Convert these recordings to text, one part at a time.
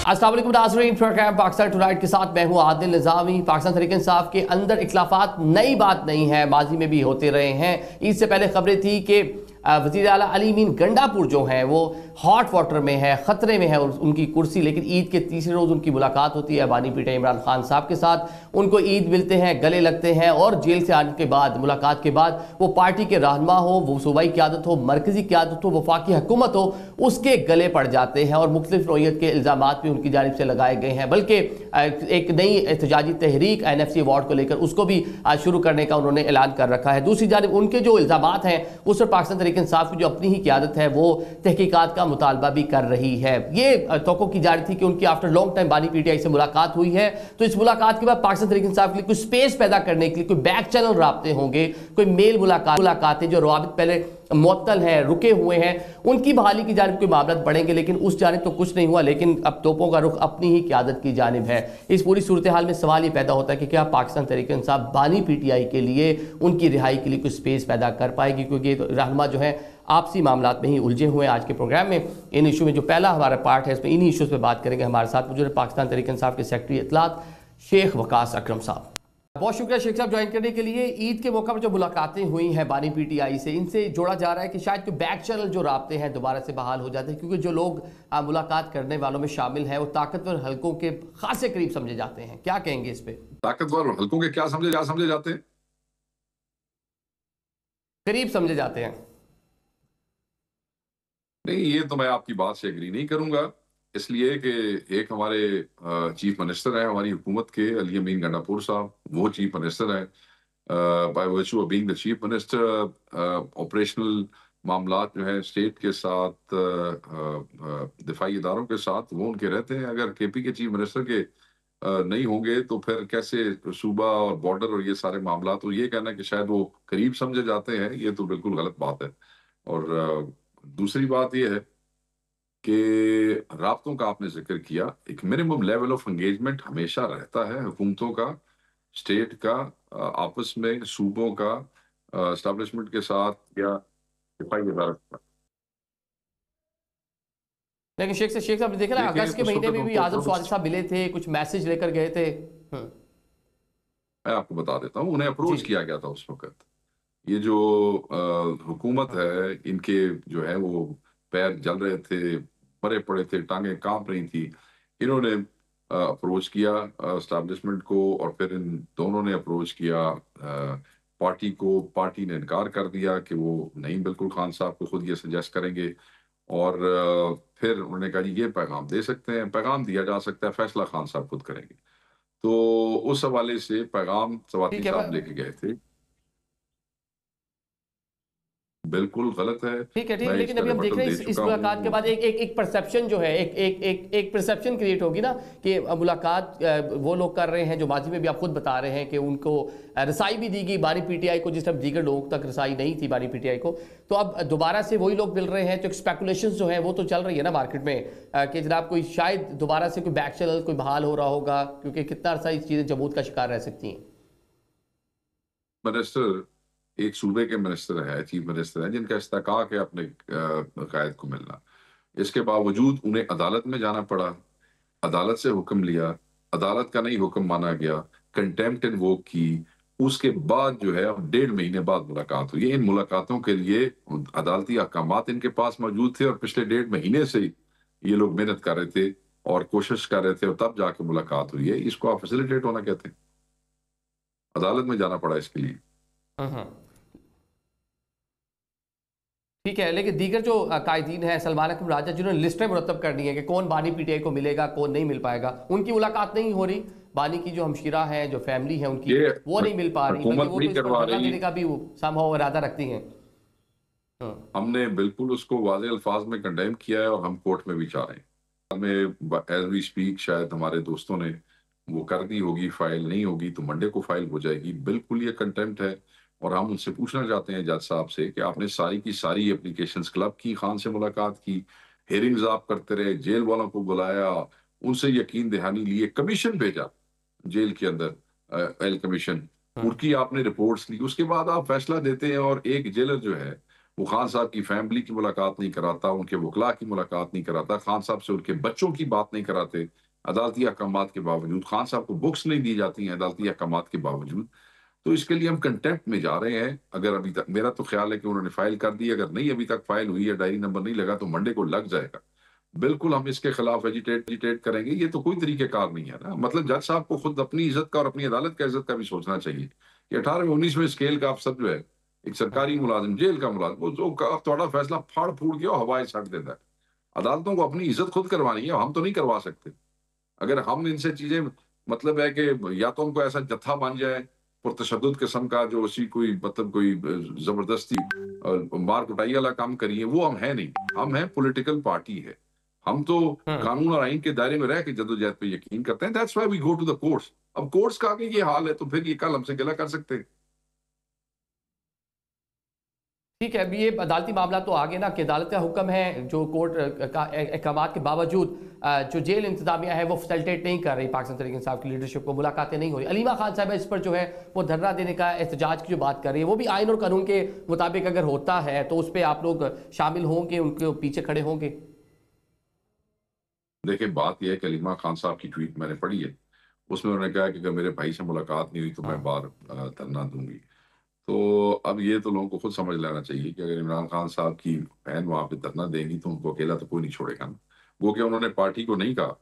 अस्सलाम वालेकुम नाज़रीन, प्रोग्राम पाकिस्तान टुनाइट के साथ मैं हूं आदिल निज़ामी। पाकिस्तान तहरीक इंसाफ के अंदर इख्लाफात नई बात नहीं है, माजी में भी होते रहे हैं। ईद से पहले खबरें थी कि वज़ीर आला अली मीन गंडापुर जो हैं वो हॉट वाटर में है, ख़तरे में है उनकी कुर्सी। लेकिन ईद के तीसरे रोज़ उनकी मुलाकात होती है बानी पीटे इमरान खान साहब के साथ। उनको ईद मिलते हैं, गले लगते हैं और जेल से आने के बाद, मुलाकात के बाद, वो पार्टी के रहनुमा हो, वो सूबाई क़यादत हो, मरकज़ी क़यादत हो, वफाकी हुकूमत हो, उसके गले पड़ जाते हैं और मुख्तलिफ नौइयत के इल्ज़ामात भी उनकी जानिब से लगाए गए हैं। बल्कि एक नई एहतजाजी तहरीक NFC अवार्ड को लेकर उसको भी शुरू करने का उन्होंने ऐलान कर रखा है। दूसरी जानिब उनके जो इल्ज़ामात हैं उस पर पाकिस्तान तहरीक इंसाफ की जो अपनी ही क़यादत है वो तहकीकात का मुतालबा भी कर रही है। ये तवक्को की जा रही थी कि उनकी आफ्टर लॉन्ग टाइम बानी PTI से मुलाकात हुई है, तो इस मुलाकात के बाद पाकिस्तान तहरीक इंसाफ के लिए कुछ स्पेस पैदा करने के लिए कोई बैक चैनल राब्ते होंगे, कोई मेल मुलाकातें जो रवाबित पहले मुअत्तल हैं, रुके हुए हैं, उनकी बहाली की जानिब कोई मामला बढ़ेंगे। लेकिन उस जानिब तो कुछ नहीं हुआ। लेकिन अब तोपों का रुख अपनी ही क़यादत की जानिब है। इस पूरी सूरत हाल में सवाल ये पैदा होता है कि क्या पाकिस्तान तहरीक इंसाफ बानी PTI के लिए, उनकी रिहाई के लिए कुछ स्पेस पैदा कर पाएगी, क्योंकि तो रहनुमा जो है आपसी मामलात में ही उलझे हुए हैं। आज के प्रोग्राम में इन इशू में जो पहला हमारा पार्ट है, इसमें इन्हीं इशूज़ पर बात करेंगे। हमारे साथ मौजूद है पाकिस्तान तहरीक इंसाफ के सेक्रेटरी इत्तलात शेख वकास अकरम साहब। बहुत शुक्रिया शेख साहब ज्वाइन करने के लिए। ईद के मौका पर जो मुलाकातें हुई हैं बानी PTI से, इनसे जोड़ा जा रहा है कि शायद कोई बैक चैनल जो राब्ते हैं दोबारा से बहाल हो जाते हैं, क्योंकि जो लोग मुलाकात करने वालों में शामिल हैं वो ताकतवर हलकों के खासे करीब समझे जाते हैं। क्या कहेंगे इस पे? ताकतवर हलकों के क्या समझे जाते हैं? करीब समझे जाते हैं। नहीं, ये तो मैं आपकी बात से एग्री नहीं करूंगा, इसलिए कि एक हमारे चीफ मिनिस्टर हैं हमारी हुकूमत के, अली अमीन गंडापुर साहब, वो चीफ मिनिस्टर हैं। By virtue of being the chief minister, operational मामलात जो है स्टेट के साथ, दिफाई इदारों के साथ, वो उनके रहते हैं। अगर KP के चीफ मिनिस्टर के नहीं होंगे तो फिर कैसे सूबा और बॉर्डर और ये सारे मामला। तो ये कहना कि शायद वो करीब समझे जाते हैं, ये तो बिल्कुल गलत बात है। और दूसरी बात यह है कि राब्तों का आपने जिक्र किया, एक मिनिमम लेवल ऑफ एंगेजमेंट हमेशा रहता है हुकूमतों का, स्टेट का, आपस में सूबों का, एस्टेब्लिशमेंट के साथ या दिफाई इदारों का। लेकिन शेख साहब ने देखा ना, अगस्त के महीने में भी आजम स्वादिक साहब मिले थे, कुछ मैसेज लेकर गए थे। मैं आपको बता देता हूँ, उन्हें अप्रोच किया गया था उस वक्त। ये जो हुकूमत है, इनके जो है वो पैर जल रहे थे, मरे पड़े थे, टांगे कांप रही थी। इन्होंने अप्रोच किया एस्टैब्लिशमेंट को, और फिर इन दोनों ने अप्रोच किया पार्टी को। पार्टी ने इनकार कर दिया कि वो नहीं, बिल्कुल खान साहब को खुद ये सजेस्ट करेंगे। और फिर उन्होंने कहा जी ये पैगाम दे सकते हैं, पैगाम दिया जा सकता है, फैसला खान साहब खुद करेंगे। तो उस हवाले से पैगाम सवाती साहब लेके गए थे। बिल्कुल गलत है। ठीक है, मैं लेकिन अभी हम देख रहे हैं इस मुलाकात के बाद एक परसेप्शन जो है, एक परसेप्शन क्रिएट होगी ना कि मुलाकात वो लोग कर रहे हैं जो माजी में भी आप खुद बता रहे हैं कि उनको रसाई भी दी गई बानी PTI को, जिस टाइम दीगर लोगों तक रसाई नहीं थी बानी PTI को। तो अब दोबारा से वही लोग मिल रहे हैं, तो स्पेकुलेशंस जो है वो तो चल रही है ना मार्केट में कि जनाब कोई शायद दोबारा से कोई बैक चैनल कोई बहाल हो रहा होगा, क्योंकि कितना अर्सा इस चीज़ें जमूद का शिकार रह सकती हैं। मिनिस्टर एक सूबे के मिनिस्टर है, चीफ मिनिस्टर है, जिनका इस्तेकाक है अपने कायद को मिलना। इसके बावजूद उन्हें अदालत में जाना पड़ा, अदालत से हुक्म लिया, अदालत का नहीं हुक्म माना गया, कंटेम्प्ट इन्वोक की। उसके बाद जो है अब 1.5 महीने बाद मुलाकात हुई। इन मुलाकातों के लिए अदालती अहकामात इनके पास मौजूद थे, और पिछले 1.5 महीने से ये लोग मेहनत कर रहे थे और कोशिश कर रहे थे, और तब जाके मुलाकात हुई है। इसको आप फैसिलिटेट होना कहते हैं? अदालत में जाना पड़ा इसके लिए। ठीक है, लेकिन दीगर जो कायदीन है, सलमान अकरम राजा, जिन्होंने लिस्टें मुरतब करनी है कि कौन बानी PTI को मिलेगा, कौन नहीं मिल पाएगा, उनकी मुलाकात नहीं हो रही। बानी की जो हमशीरा है, जो फैमिली है उनकी, वो नहीं मिल पा रही, बल्कि वो तो इस पर धरना देने का भी संभव इरादा रखती हैं। हमने बिल्कुल उसको वाज़ेह अल्फाज में कंडेम किया है, और हम कोर्ट में भी जा रहे हैं। हमें एज वी स्पीक शायद हमारे दोस्तों ने वो कर दी होगी, फाइल नहीं होगी तो मंडे को फाइल हो जाएगी। बिल्कुल ये कंटेम्प्ट है, और हम उनसे पूछना चाहते हैं जज साहब से कि आपने सारी की सारी एप्लीकेशंस क्लब की, खान से मुलाकात की, हेयरिंग्स आप करते रहे, जेल वालों को बुलाया, उनसे यकीन दहानी लिए, कमीशन भेजा जेल के अंदर, एल कमीशन, उनकी आपने रिपोर्ट्स ली, उसके बाद आप फैसला देते हैं। और एक जेलर जो है वो खान साहब की फैमिली की मुलाकात नहीं कराता, उनके वकला की मुलाकात नहीं कराता, खान साहब से उनके बच्चों की बात नहीं कराते अदालती अहकामात के बावजूद, खान साहब को बुक्स नहीं दी जाती हैं अदालती अहकामात के बावजूद। तो इसके लिए हम कंटेम्प्ट में जा रहे हैं। अगर अभी तक, मेरा तो ख्याल है कि उन्होंने फाइल कर दी, अगर नहीं अभी तक फाइल हुई है, डायरी नंबर नहीं लगा, तो मंडे को लग जाएगा। बिल्कुल हम इसके खिलाफ एजिटेट करेंगे। ये तो कोई तरीकेकार नहीं है ना। मतलब जज साहब को खुद अपनी इज्जत का और अपनी अदालत का इज्जत का भी सोचना चाहिए कि 18वें 19वें स्केल का अफसर जो है, एक सरकारी मुलाजिम, जेल का मुलाजिम, वो जो थोड़ा फैसला फाड़ फूड़ के और हवाई छੱਡ देता है। अदालतों को अपनी इज्जत खुद करवानी है, हम तो नहीं करवा सकते। अगर हम इनसे चीजें, मतलब है कि या तो हमको ऐसा जत्था बन जाए पुरतशद्दुद किस्म का, जो उसी कोई मतलब कोई जबरदस्ती मार कुटाई वाला काम करिए, वो हम है नहीं। हम हैं पॉलिटिकल पार्टी है। हम तो हम्म। कानून और आइन के दायरे में रह के जद्दोजहद पे यकीन करते हैं। That's why we go to the courts. अब कोर्ट्स का आगे ये हाल है तो फिर ये कल हमसे गिला कर सकते हैं। ठीक है, अभी ये अदालती मामला तो आगे ना कि अदालत का हुक्म है, जो कोर्ट का अहकाम के बावजूद जो जेल इंतजामिया है वो फैसिलिटेट नहीं कर रही पाकिस्तान तहरीक इंसाफ की लीडरशिप को, मुलाकातें नहीं हो रही। अलीमा खान साहब इस पर जो है वो धरना देने का, एहतजाज की जो बात कर रही है, वो भी आइन और कानून के मुताबिक अगर होता है तो उस पर आप लोग शामिल होंगे, उनके पीछे खड़े होंगे? देखिए, बात यह है कि अलीमा खान साहब की ट्वीट मैंने पढ़ी है। उसमें उन्होंने कहा कि अगर मेरे भाई से मुलाकात नहीं हुई तो मैं हाँ। बाहर धरना दूंगी। तो अब ये तो लोगों को खुद समझ लेना चाहिए कि अगर इमरान खान साहब की बहन वहां पे धरना देंगी तो उनको अकेला तो कोई नहीं छोड़ेगा ना। वो क्या उन्होंने पार्टी को नहीं कहा,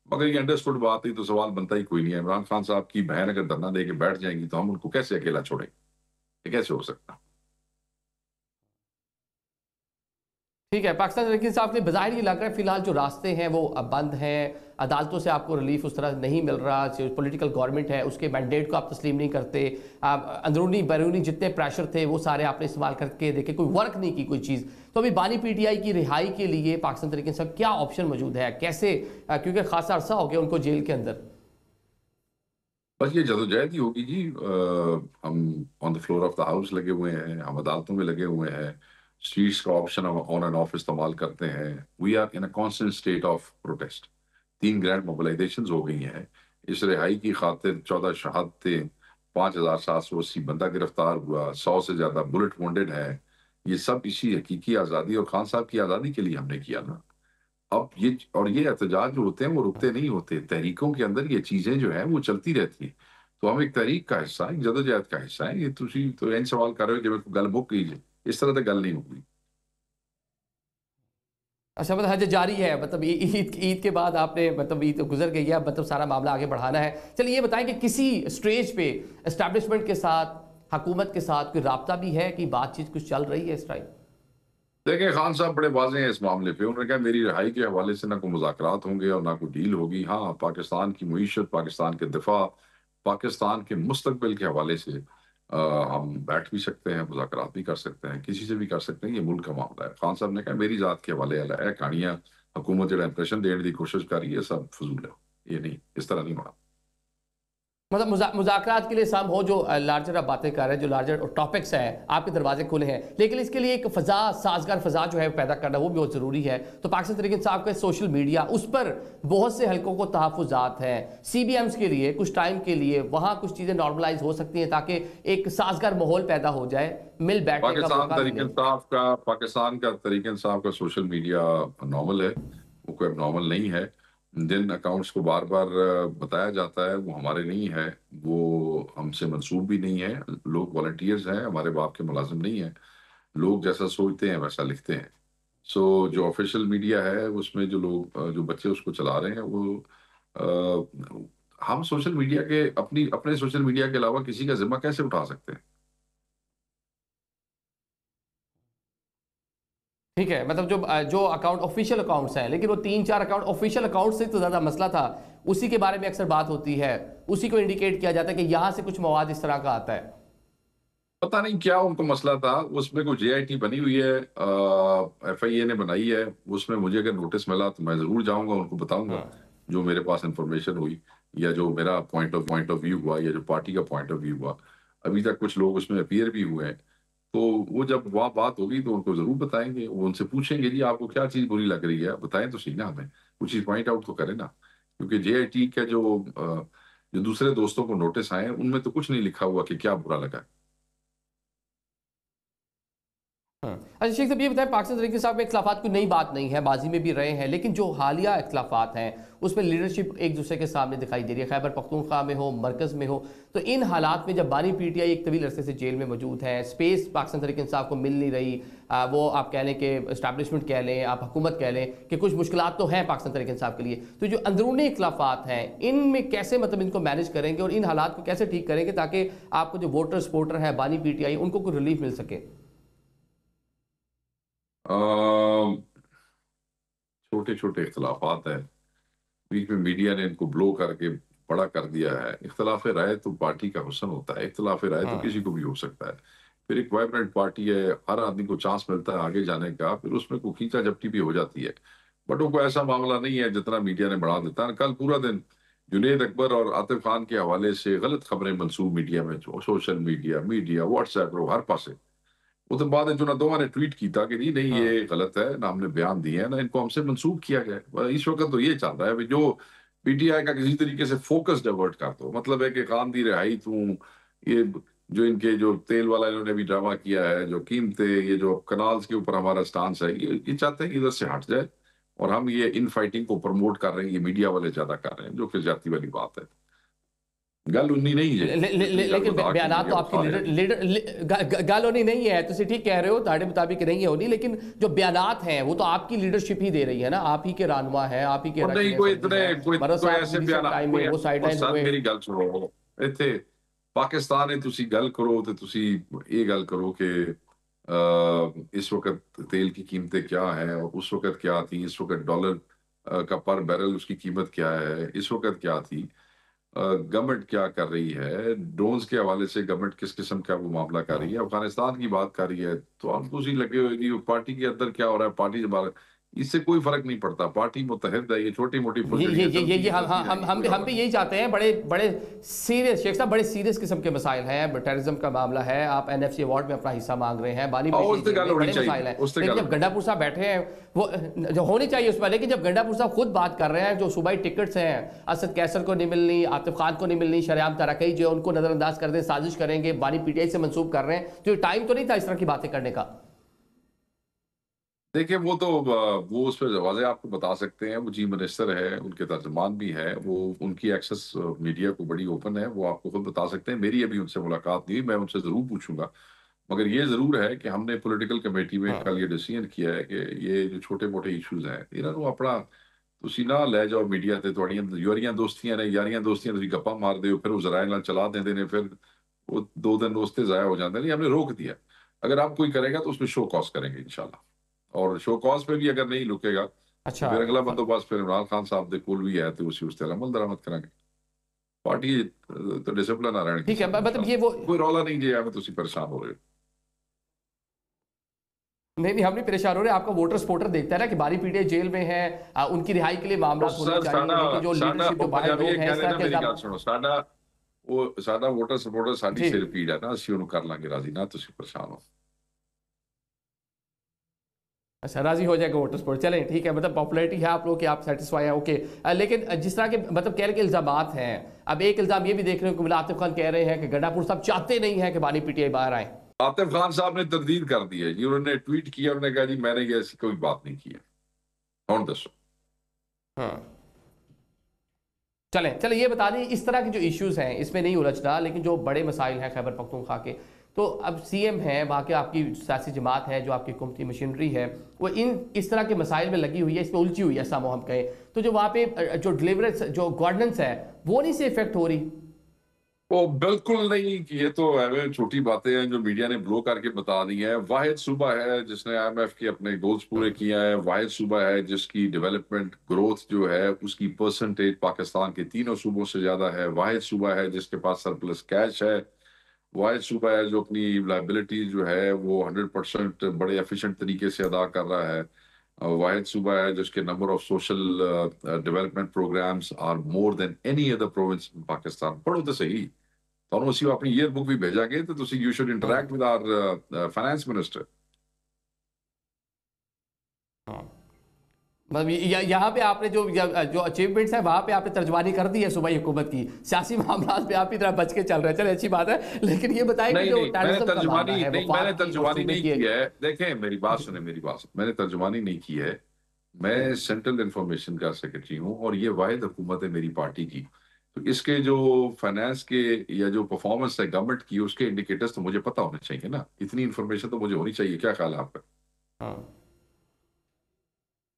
मगर ये अंडरस्टूड बात है, तो सवाल बनता ही कोई नहीं है। इमरान खान साहब की बहन अगर धरना दे के बैठ जाएंगी तो हम उनको कैसे अकेला छोड़ेंगे? ये कैसे हो सकता? ठीक है, पाकिस्तान तहरीक इंसाफ के बज़ाहिर ये लग रहा है फिलहाल जो रास्ते हैं वो अब बंद हैं, अदालतों से आपको रिलीफ उस तरह नहीं मिल रहा, जो पॉलिटिकल गवर्नमेंट है उसके मैंडेट को आप तस्लीम नहीं करते, आप अंदरूनी बैरूनी जितने प्रेशर थे वो सारे आपने इस्तेमाल करके देखे, कोई वर्क नहीं की कोई चीज़। तो अभी बानी पीटीआई की रिहाई के लिए पाकिस्तान तहरीक इंसाफ क्या ऑप्शन मौजूद है, कैसे, क्योंकि खासा अरसा हो गया उनको जेल के अंदर। बस ये जदोजहद ही होगी जी। हम on the floor of the house लगे हुए हैं, हम अदालतों में लगे हुए हैं, स्ट्रीट्स का ऑप्शन हम ऑन एंड ऑफ इस्तेमाल करते हैं। We are in a constant state of protest. 3 grand mobilisation हो गई हैं इस रिहाई की खातिर। 14 शहादतें, 5,780 बंदा गिरफ्तार हुआ, 100 से ज्यादा बुलेट वॉन्डेड है। ये सब इसी हकीकी आज़ादी और खान साहब की आज़ादी के लिए हमने किया ना। अब ये और ये एहतजाज जो होते हैं वो रुकते नहीं होते। तहरीकों के अंदर ये चीजें जो है वो चलती रहती हैं। तो हम एक तहरीक का हिस्सा हैं, एक जदोजहद का हिस्सा है। ये तुसी तो इन सवाल कर रहे हो कि मेरे को गल मुक गई है, इस तरह तो गल नहीं होगी। अच्छा, मतलब हज जारी है, मतलब ईद ईद के बाद आपने, मतलब ईद तो गुजर गई है, मतलब सारा मामला आगे बढ़ाना है। चलिए ये बताएं कि किसी स्टेज पे एस्टैब्लिशमेंट के साथ, हुकूमत के साथ कोई राब्ता भी है कि बातचीत कुछ चल रही है इस टाइम? देखिए, खान साहब बड़े वाज़ेह हैं इस मामले पे। उन्होंने कहा मेरी रिहाई के हवाले से ना कोई मुज़ाकरात होंगे और ना कोई डील होगी। हाँ, पाकिस्तान की मईशत, पाकिस्तान के दिफा, पाकिस्तान के मुस्तकबिल के हवाले से हम बैठ भी सकते हैं, मुज़ाकरात भी कर सकते हैं, किसी से भी कर सकते हैं। ये मुल्क का मामला है। खान साहब ने कहा मेरी ज़ात के हवाले वाला है, कहानियां हुकूमत जो इंप्रेशन देने की कोशिश कर रही है सब फजूल है। ये नहीं, इस तरह नहीं होना। मतलब मुज़ाकरात के लिए सम हो, जो लार्जर आप बातें कर रहे हैं, जो लार्जर टॉपिक्स हैं, आपके दरवाजे खुले हैं, लेकिन इसके लिए एक फ़ज़ा, साजगार फ़ज़ा जो है पैदा करना वो भी बहुत ज़रूरी है। तो पाकिस्तान तहरीक इंसाफ का सोशल मीडिया, उस पर बहुत से हलकों को तहफ़्फ़ुज़ात हैं। CBMs के लिए कुछ टाइम के लिए वहाँ कुछ चीज़ें नॉर्मलाइज हो सकती हैं ताकि एक साजगार माहौल पैदा हो जाए, मिल बैठने का पाकिस्तान मौका तहरीक मिले। इंसाफ का पाकिस्तान का तहरीक इंसाफ का सोशल मीडिया नॉर्मल है, वो कोई नॉर्मल नहीं है। जिन अकाउंट्स को बार बार बताया जाता है वो हमारे नहीं है, वो हमसे मंसूब भी नहीं है। लोग वॉलंटियर्स हैं, हमारे बाप के मुलाजिम नहीं है। लोग जैसा सोचते हैं वैसा लिखते हैं। सो जो ऑफिशियल मीडिया है उसमें जो लोग जो बच्चे उसको चला रहे हैं वो हम सोशल मीडिया के अपने सोशल मीडिया के अलावा किसी का जिम्मा कैसे उठा सकते हैं? ठीक है, मतलब जो जो अकाउंट ऑफिशियल अकाउंट्स हैं, लेकिन वो 3-4 अकाउंट ऑफिशियल अकाउंट से तो ज़्यादा मसला था, उसी के बारे में अक्सर बात होती है, उसी को इंडिकेट किया जाता है कि यहाँ से कुछ मवाद इस तरह का आता है। पता नहीं क्या उनको मसला था। उसमें कोई JIT बनी हुई है, FIA ने बनाई है। उसमें मुझे अगर नोटिस मिला तो मैं जरूर जाऊंगा, उनको बताऊंगा हाँ। जो मेरे पास इंफॉर्मेशन हुई, या जो मेरा पॉइंट ऑफ व्यू हुआ, या जो पार्टी का पॉइंट ऑफ व्यू हुआ। अभी तक कुछ लोग उसमें अपीयर भी हुए हैं। तो वो जब वहाँ बात होगी तो उनको जरूर बताएंगे। वो उनसे पूछेंगे जी आपको क्या चीज बुरी लग रही है, बताएं तो सही ना, हमें कुछ चीज पॉइंट आउट तो करें ना। क्योंकि JIT का जो दूसरे दोस्तों को नोटिस आए उनमें तो कुछ नहीं लिखा हुआ कि क्या बुरा लगा। अच्छा शेख साहब, ये बताएं, पाकिस्तान तरीके साहब में इख्लाफात कोई नई बात नहीं है, माजी में भी रहे हैं, लेकिन जो हालिया इख्लाफात हैं उसमें लीडरशिप एक दूसरे के सामने दिखाई दे रही है, खैबर पख्तूनख्वा में हो, मरकज़ में हो। तो इन हालात में जब बानी पीटीआई एक तवील अरसे से जेल में मौजूद है, स्पेस पाकिस्तान तरीके साहब को मिल नहीं रही, वो आप कह लें कि इस्टेब्लिशमेंट कह लें, आप हुकूमत कह लें कि कुछ मुश्किलात तो हैं पाकिस्तान तरीके साहब के लिए, तो जो अंदरूनी इख्लाफात हैं इनमें कैसे मतलब इनको मैनेज करेंगे और इन हालात को कैसे ठीक करेंगे ताकि आपको जो वोटर सपोर्टर है बानी पीटीआई उनको कोई रिलीफ मिल सके? छोटे छोटे इख्तलाफात हैं, बीच में मीडिया ने इनको ब्लो करके बड़ा कर दिया है। इख्तलाफ राय तो पार्टी का हुस्न होता है, इख्तलाफ राय तो किसी को भी हो सकता है। फिर एक वाइब्रेंट पार्टी है, हर आदमी को चांस मिलता है आगे जाने का, फिर उसमें कोई खींचा झपटी भी हो जाती है। बट वो कोई ऐसा मामला नहीं है जितना मीडिया ने बढ़ा देता है। कल पूरा दिन जुनेद अकबर और आतिफ खान के हवाले से गलत खबरें मंसूब मीडिया में, जो सोशल मीडिया व्हाट्सएप हर पासे। वो तो बाद में जो ना दोनों ने ट्वीट किया कि नहीं नहीं ये गलत है ना, हमने बयान दिए हैं ना, इनको हमसे मंसूब किया गया है। इस वक्त तो ये चल रहा है कि जो पीटीआई का किसी तरीके से फोकस डाइवर्ट कर दो, मतलब है कि खान दी रिहाई तू, ये जो इनके जो तेल वाला इन्होंने भी ड्रामा किया है, जो कीमतें, ये जो कनाल्स के ऊपर हमारा स्टांस है, ये चाहते हैं कि इधर से हट जाए और हम ये इन फाइटिंग को प्रमोट कर रहे हैं। ये मीडिया वाले ज्यादा कर रहे हैं, जो कि जाती वाली बात है। गल उन्नी नहीं है, लेकिन बयानात तो आपकी गल होनी नहीं है, तुम ठीक कह रहे हो, ताड़े मुताबिक नहीं है होनी, लेकिन जो बयानात हैं वो तो आपकी लीडरशिप ही दे रही है ना, आप ही के रहनुमा है, आप ही के नहीं कोई इतने कोई ऐसे बयान, वो साइडलाइन हुए। मेरी गल सुनो, ਇੱਥੇ पाकिस्तान है, तुसी गल करो तो तुसी ये गल करो कि इस वक्त तेल की कीमतें क्या हैं और उस वक्त क्या थी, इस वक्त डॉलर का पर बैरल उसकी कीमत क्या है, इस वक्त क्या थी, गवर्नमेंट क्या कर रही है, ड्रोन्स के हवाले से गवर्नमेंट किस किस्म का वो मामला कर रही है, अफगानिस्तान की बात कर रही है, तो आप उसी लगे हुए कि पार्टी के अंदर क्या हो रहा है, पार्टी जब इससे कोई फर्क नहीं पड़ता, पार्टी मुतहद है। ये छोटी मोटी ये हम भी यही चाहते हैं। बड़े बड़े सीरियस शेख साहब, बड़े सीरियस किस्म के मसाइल हैं, टेररिज्म का मामला है, आप एनएफसी अवार्ड में अपना हिस्सा मांग रहे हैं, बानी बड़े मसाइल हैं। लेकिन जब गंडापुर साहब बैठे हैं, वो जो होनी चाहिए उस पर, लेकिन जब गंडापुर साहब खुद बात कर रहे हैं, जो सूबाई टिकट्स हैं असद कैसर को नहीं मिलनी, आतिफ खान को नहीं मिलनी, शरियाम तारकई जो उनको नजरअंदाज कर दें, साजिश करेंगे, बानी पीटीआई से मंसूब कर रहे हैं, तो टाइम तो नहीं था इस तरह की बातें करने का? देखिए वो तो वो उस पर वाज़ेह आपको बता सकते हैं, वो चीफ मिनिस्टर है, उनके तर्जुमान भी है, वो उनकी एक्सेस मीडिया को बड़ी ओपन है, वो आपको खुद बता सकते हैं। मेरी अभी उनसे मुलाकात नहीं हुई, मैं उनसे जरूर पूछूंगा। मगर ये जरूर है कि हमने पॉलिटिकल कमेटी में कल ये डिसीजन किया है कि ये जो छोटे मोटे इशूज हैं इन्हों अपना ਤੁਸੀਂ ਨਾ ਲੈ ਜਾਓ ਮੀਡੀਆ ਤੇ, ਤੁਹਾਡੀਆਂ ਯਾਰੀਆਂ ਦੋਸਤੀਆਂ ਨੇ, ਯਾਰੀਆਂ ਦੋਸਤੀਆਂ ਤੁਸੀਂ ਗੱਪਾਂ ਮਾਰਦੇ ਹੋ, फिर वो जराए ਨਾਲ चला देते हैं, फिर वो 2 दिन दोस्ते ज़ाया हो जाते हैं। नहीं, हमने रोक दिया। अगर आप कोई करेगा तो उसमें शो कॉज करेंगे इंशाल्लाह, और शो कॉज पे भी अगर नहीं रुकेगा अच्छा, तो फिर अगला बंदोबस्त फिर इमरान खान साहब दे कोल भी है, तो उसी उस तरह अमल दरामद करेंगे। पार्टी तो डिसिप्लिन आ रहने ठीक है, मतलब ये वो कोई रौला नहीं जे मैं तुसी परेशान हो रहे हो। नहीं, हम नहीं परेशान हो रहे। आपका वोटर सपोर्टर देखता है ना कि बारी पीटीआई जेल में है, उनकी रिहाई के लिए मामला होना चाहिए, जो लीडरशिप जो बाहर लोग हैं इस तरह के मेरी गल सुनो, साडा वोटर सपोर्टर साडी सिर पीड़ है ना, ਅਸੀਂ ਉਹਨੂੰ कर लांगे राजी, ना ਤੁਸੀਂ परेशान हो। अच्छा, राजी हो जाएगा वोटर सपोर्ट, चलें ठीक है, मतलब पॉपुलैरिटी है आप लोग कि आप सेटिस्फाई है, ओके। लेकिन जिस तरह के मतलब कह रहे के इल्जामात हैं, अब एक इल्जाम ये भी देखने को मिला, आतिफ खान कह रहे हैं कि गंडापुर साहब चाहते नहीं है कि बानी पीटीआई बाहर आए। आतिफ खान साहब ने तरदीद कर दी है जी, उन्होंने ट्वीट किया, उन्होंने कहा जी मैंने ये ऐसी कोई बात नहीं की है। कौन दसो? हाँ, चलें चलें, ये बता दें इस तरह के जो इश्यूज हैं इसमें नहीं उलझना, लेकिन जो बड़े मसाइल हैं खैबर पख्तूनख्वा के, तो अब सीएम है, वहाँ के आपकी सियासी जमात है, जो आपकी हुकूमती मशीनरी है, वो इस तरह के मसाइल में लगी हुई है, इसमें उलझी हुई है, ऐसा हम कहें तो, जो वहाँ पे जो डिलीवरेंस जो गवर्नेंस है वो नहीं से इफेक्ट हो रही। वो बिल्कुल नहीं, ये तो छोटी बातें हैं जो मीडिया ने ब्लो करके बता दी है। वाहिद सूबा है जिसने IMF के अपने गोल्स पूरे किए हैं, वाहिद सूबा है जिसकी डेवलपमेंट ग्रोथ जो है उसकी परसेंटेज पाकिस्तान के तीनों सूबों से ज्यादा है, वाहिद सूबा है जिसके पास सरप्लस कैश है, वाहिद सूबा है जो अपनी लाइबिलिटी जो है वो 100% बड़े एफिशिएंट तरीके से अदा कर रहा है, वाहिद सूबा है जिसके number of social development programmes are more than any other province in Pakistan. पढ़ो तो सही, ਤੁਹਾਨੂੰ ਅਸੀਂ ਆਪਣੀ ਈਅਰ ਬੁੱਕ ਵੀ ਭੇਜਾਂਗੇ ਤੇ ਤੁਸੀਂ you should interact with R finance minister. मतलब यहाँ पे आपने जो अचीवमेंट्स है वहां पे आपने तर्जमानी कर दी है सूबाई हुकूमत की, सियासी मामला पे आप ही तरह बच के चल रहे हैं, चले अच्छी बात है। लेकिन ये बताएं कि नहीं जो नहीं, टेररिज्म का मामला है, मैंने वफाक की और तर्जुमानी सूबे नहीं की की एक। है। देखें मेरी बात सुने, मेरी बात सुने, मैंने तर्जुमानी नहीं की है। मैं सेंट्रल इंफॉर्मेशन का सेक्रेटरी हूँ और ये वाहिद हुकूमत है मेरी पार्टी की। तो इसके जो फाइनेंस के या जो परफॉर्मेंस है गवर्नमेंट की, उसके इंडिकेटर्स तो मुझे पता होने चाहिए ना। इतनी इन्फॉर्मेशन तो मुझे होनी चाहिए। क्या ख्याल है आपका? हाँ,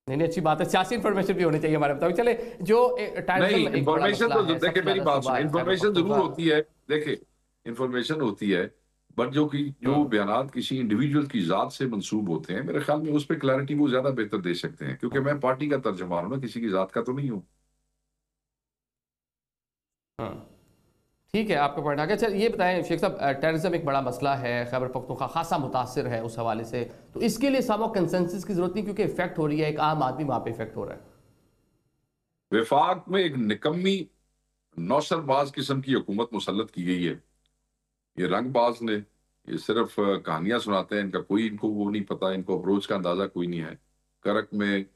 नहीं नहीं, अच्छी बात है, सियासी इन्फॉर्मेशन भी होनी चाहिए हमारे मुताबिक। चले, जो नहीं, टेररिज्म एक बड़ा इंफॉर्मेशन मसला तो है, देखिए सबसे मेरी ज्यादा बात सूबा सुने, है खैबर इंफॉर्मेशन जरूर पख्तूनख्वा। होती है। देखिए, इंफॉर्मेशन होती है, बट जो हम्म, बयानात किसी इंडिविजुअल की जात से मंसूब होते हैं, मेरे ख्याल में उस पर क्लैरिटी वो ज्यादा बेहतर दे सकते हैं, क्योंकि मैं पार्टी का तर्जुमान हूं ना, किसी की जात का तो नहीं हूँ। हम्म, ठीक है, आपका पॉइंट आ गया। चल, ये बताएं शेख साहब, टेररिज्म एक बड़ा मसला है, खैबर पख्तूनख्वा खासा मुतासिर है उस हवाले से, तो इसके लिए सम कंसेंसस की जरूरत नहीं, क्योंकि इफेक्ट हो रही है, एक आम आदमी वहां पे इफेक्ट हो रहा है। विफाक में एक निकम्मी नौसरबाज किस्म की हुकूमत मुसल्लत की गई है। ये रंगबाज ने, ये सिर्फ कहानियां सुनाते हैं, इनका कोई इनको वो नहीं पता, इनको अप्रोच का अंदाजा कोई नहीं है। करक में,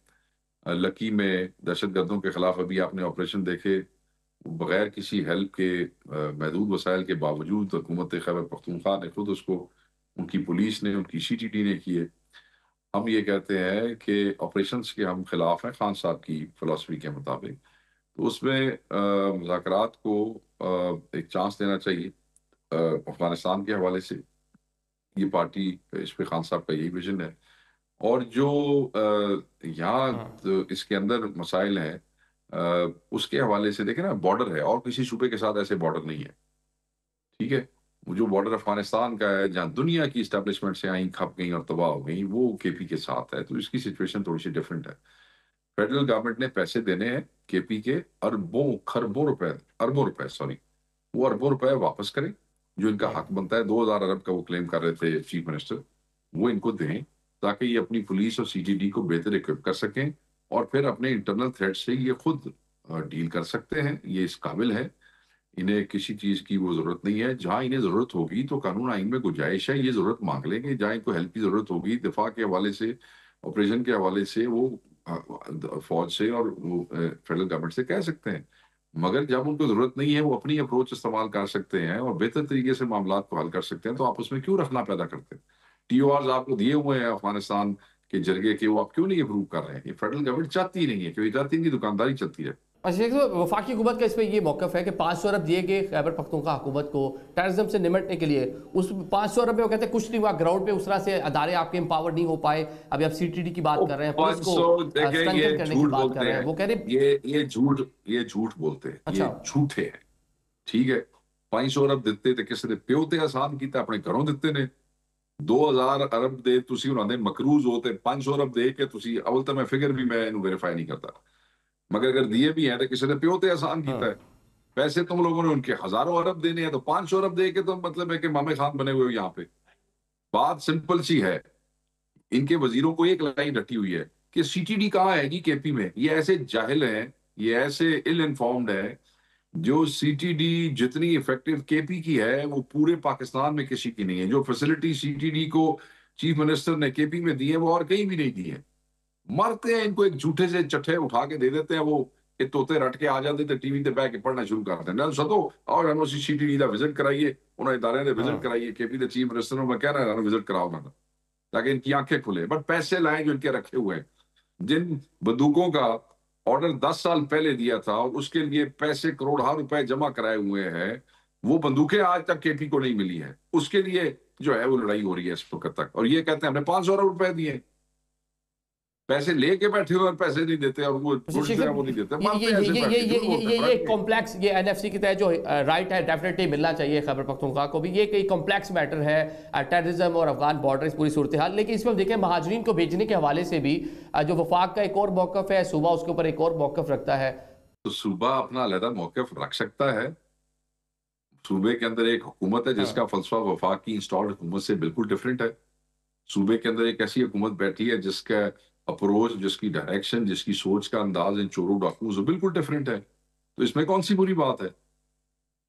लकी में दहशतगर्दों के खिलाफ अभी आपने ऑपरेशन देखे, बगैर किसी हेल्प के, महदूद वसाइल के बावजूद हुकूमत खैबर पख्तूनख्वा ने खुद उसको, उनकी पुलिस ने, उनकी सीटीटी ने किए। हम ये कहते हैं कि ऑपरेशंस के हम खिलाफ हैं खान साहब की फिलॉसफी के मुताबिक। तो उसमें मुज़ाकरात को एक चांस देना चाहिए अफगानिस्तान के हवाले से। ये पार्टी, इस पे खान साहब का यही विजन है। और जो यहाँ हाँ, तो इसके अंदर मसाइल हैं, उसके हवाले से देखें ना, बॉर्डर है और किसी सूबे के साथ ऐसे बॉर्डर नहीं है। ठीक है, वो जो बॉर्डर अफगानिस्तान का है, जहाँ दुनिया की स्टैब्लिशमेंट से आई खप गई और तबाह हो गई, वो केपी के साथ है। तो इसकी सिचुएशन थोड़ी सी डिफरेंट है। फेडरल गवर्नमेंट ने पैसे देने हैं केपी के, अरबों रुपए, सॉरी, वो अरबों रुपए वापस करें। जो इनका हाँ, हक बनता है, 2000 अरब का वो क्लेम कर रहे थे चीफ मिनिस्टर, वो इनको दें, ताकि ये अपनी पुलिस और सीटीडी को बेहतर इक्विप कर सकें और फिर अपने इंटरनल थ्रेट से ये खुद डील कर सकते हैं। ये इस काबिल है, इन्हें किसी चीज की वो जरूरत नहीं है। जहां इन्हें जरूरत होगी तो कानून आइन में गुंजाइश है, ये जरूरत मांग लेंगे। जहां इनको हेल्प की जरूरत होगी दिफा के हवाले से, ऑपरेशन के हवाले से, वो फौज से और वो फेडरल गवर्नमेंट से कह सकते हैं। मगर जब उनको जरूरत नहीं है, वो अपनी अप्रोच इस्तेमाल कर सकते हैं और बेहतर तरीके से मामला को हल कर सकते हैं। तो आप उसमें क्यों रखना पैदा करते हैं? टीओआर आपको दिए हुए हैं अफगानिस्तान के जरिए के, वो आप क्यों नहीं अप्रूव कर रहे हैं? ये फेडरल गवर्नमेंट चाहती ही नहीं है, क्योंकि चाहती इनकी दुकानदारी चलती है। अच्छा शेख साहब, वफाकी हुकूमत का इस पर ये मौकफ है कि 500 अरब दिए गए खैबर पख्तूनख्वा हुकूमत को टेररिज्म से निपटने के लिए। उस 500 अरब में वो कहते हैं कुछ नहीं हुआ, ग्राउंड पे उस तरह से अदारे आपके एम्पावर नहीं हो पाए। अभी आप सीटीडी की बात वो कर रहे हैं, पुलिस पाँच को सौ देखे, ये स्ट्रेंथन करने की झूठ बात कर बोलते रहे हैं, हैं। वो कह रहे। ये झूठ बोलते हैं, अच्छा। ये झूठे हैं। ठीक है, 500 अरब ਦਿੱਤੇ ਤੇ ਕਿਸੇ ਦੇ ਪਿਓ ਤੇ ਆਸਾਨ ਕੀਤਾ, ਆਪਣੇ ਘਰੋਂ ਦਿੱਤੇ ਨੇ। 2000 ਅਰਬ ਦੇ ਤੁਸੀਂ ਉਹਨਾਂ ਦੇ ਮਕਰੂਜ਼ ਹੋ, ਤੇ 500 ਅਰਬ ਦੇ ਕੇ ਤੁਸੀਂ, ਅਵਲ ਤਾਂ ਮੈਂ ਫਿਗਰ ਵੀ ਮੈਂ ਇਹਨੂੰ वेरीफाई नहीं करता, मगर अगर दिए भी हैं तो किसी ने प्यो ते आसान हाँ, किया है। पैसे तुम लोगों ने उनके हजारों अरब देने हैं, तो 500 अरब दे के तो मतलब है कि मामे खान बने हुए हो यहाँ पे। बात सिंपल सी है। इनके वजीरों को एक लाइन रटी हुई है कि सीटीडी कहाँ है जी केपी में। ये ऐसे जाहिल हैं, ये ऐसे इल इन्फॉर्म्ड है। जो सीटीडी जितनी इफेक्टिव केपी की है, वो पूरे पाकिस्तान में किसी की नहीं है। जो फैसिलिटी सीटीडी को चीफ मिनिस्टर ने केपी में दी है, वो और कहीं भी नहीं दी है। मरते हैं, इनको एक झूठे से चट्टे उठा के दे देते हैं, वो ये तोते रट के आ जाते थे टीवी ते बह के पढ़ना शुरू कर देना सदो। और हम सीटीडी का विजिट कराइए, उन्होंने इदारे ने विजिट हाँ, कराइए, केपी के चीफ मिनिस्टर मैं कह रहा विजिट कराओ ना, ताकि इनकी आंखें खुले। बट पैसे लाए जो इनके रखे हुए हैं। जिन बंदूकों का ऑर्डर 10 साल पहले दिया था और उसके लिए पैसे करोड़ों रुपए जमा कराए हुए हैं, वो बंदूकें आज तक केपी को नहीं मिली है। उसके लिए जो है वो लड़ाई हो रही है इस वक्त तक, और ये कहते हैं हमने 500 अरब रुपए दिए। पैसे लेके बैठे हुए और पैसे नहीं देते, और वो अच्छा गुड्स शेख जो है साहब, वो नहीं देते, ये मरते ये हैं ये ऐसे ये बैठ ये के। ये झूठ बोलते हैं, ये फर्क नहीं है। कॉम्प्लेक्स, ये एनएफसी के तहत जो राइट है डेफिनेटली मिलना चाहिए खैबर पख्तूनख्वा को भी। ये कई कॉम्प्लेक्स मैटर है, टेररिज्म और अफगान बॉर्डर, इस पूरी सूरत हाल। लेकिन इसमें हम देखें महाजरीन को भेजने के हवाले से भी जो वफाक का एक और मौकफ है, सूबा उसके ऊपर एक और मौकफ रखता है। तो सूबा अपना अलहदा मौकफ रख सकता है। सूबे के अंदर एक हुकूमत है जिसका हाँ, फलसफा वफाक की इंस्टॉल्ड हुकूमत से बिल्कुल डिफरेंट है। सूबे के अंदर एक ऐसी हुकूमत बैठी है जिसका अप्रोच, जिसकी डायरेक्शन, जिसकी सोच का अंदाज इन चोरों डाकुओं से बिल्कुल डिफरेंट है। तो इसमें कौन सी बुरी बात है?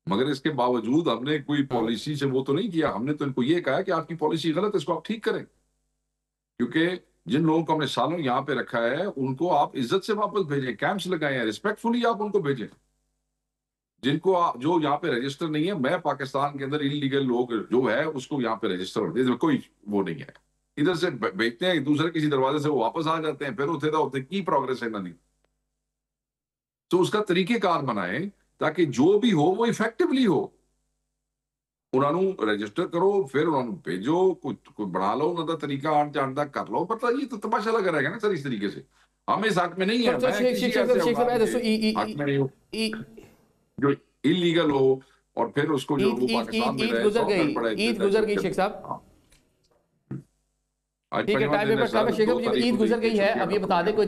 मगर इसके बावजूद हमने कोई हाँ, पॉलिसी से वो तो नहीं किया। हमने तो इनको ये कहा कि आपकी पॉलिसी गलत है, इसको आप ठीक करें। क्योंकि जिन लोगों को हमने सालों यहाँ पे रखा है उनको आप इज्जत से वापस भेजें, कैंप्स लगाए हैं, रिस्पेक्टफुली आप उनको भेजें। जिनको जो यहाँ पे रजिस्टर नहीं है, मैं पाकिस्तान के अंदर इलीगल लोग जो है उसको यहाँ पे रजिस्टर होते हैं, कोई वो नहीं है। इधर से भेजते हैं दूसरे किसी दरवाजे से, वो वापस आ जाते हैं, फिर होते की प्रोग्रेस है ना नहीं। तो उसका तरीकेकार बनाए ताकि जो भी हो वो इफेक्टिवली हो। उन्होंने रजिस्टर करो, फिर उन्होंने भेजो, कोई बना लो, उन्होंने तरीका आन जान तक कर लो। मतलब ये तो तमाशा लगा रहेगा ना सर इस तरीके से। हम इस हक में नहीं है, तो मैं किसी ऐसे अफराद के हक में नहीं हूँ जो इलीगल हो और फिर उसको जो ईद वो ईद पाकिस्तान ईद में ईद रहे, गुजर 100 गई, घर पड़े, इतने ईद गुजर दहशत गई शेख गर्द। साहब। हाँ, आज ठीक है, पंजवां टाइम दिन में है टाइम सर, है शेख 2 साहब, तारीख ईद को तो गुजर ईद की गई है, छुट्टियां अब ये बता खत्म दें हैं। कोई।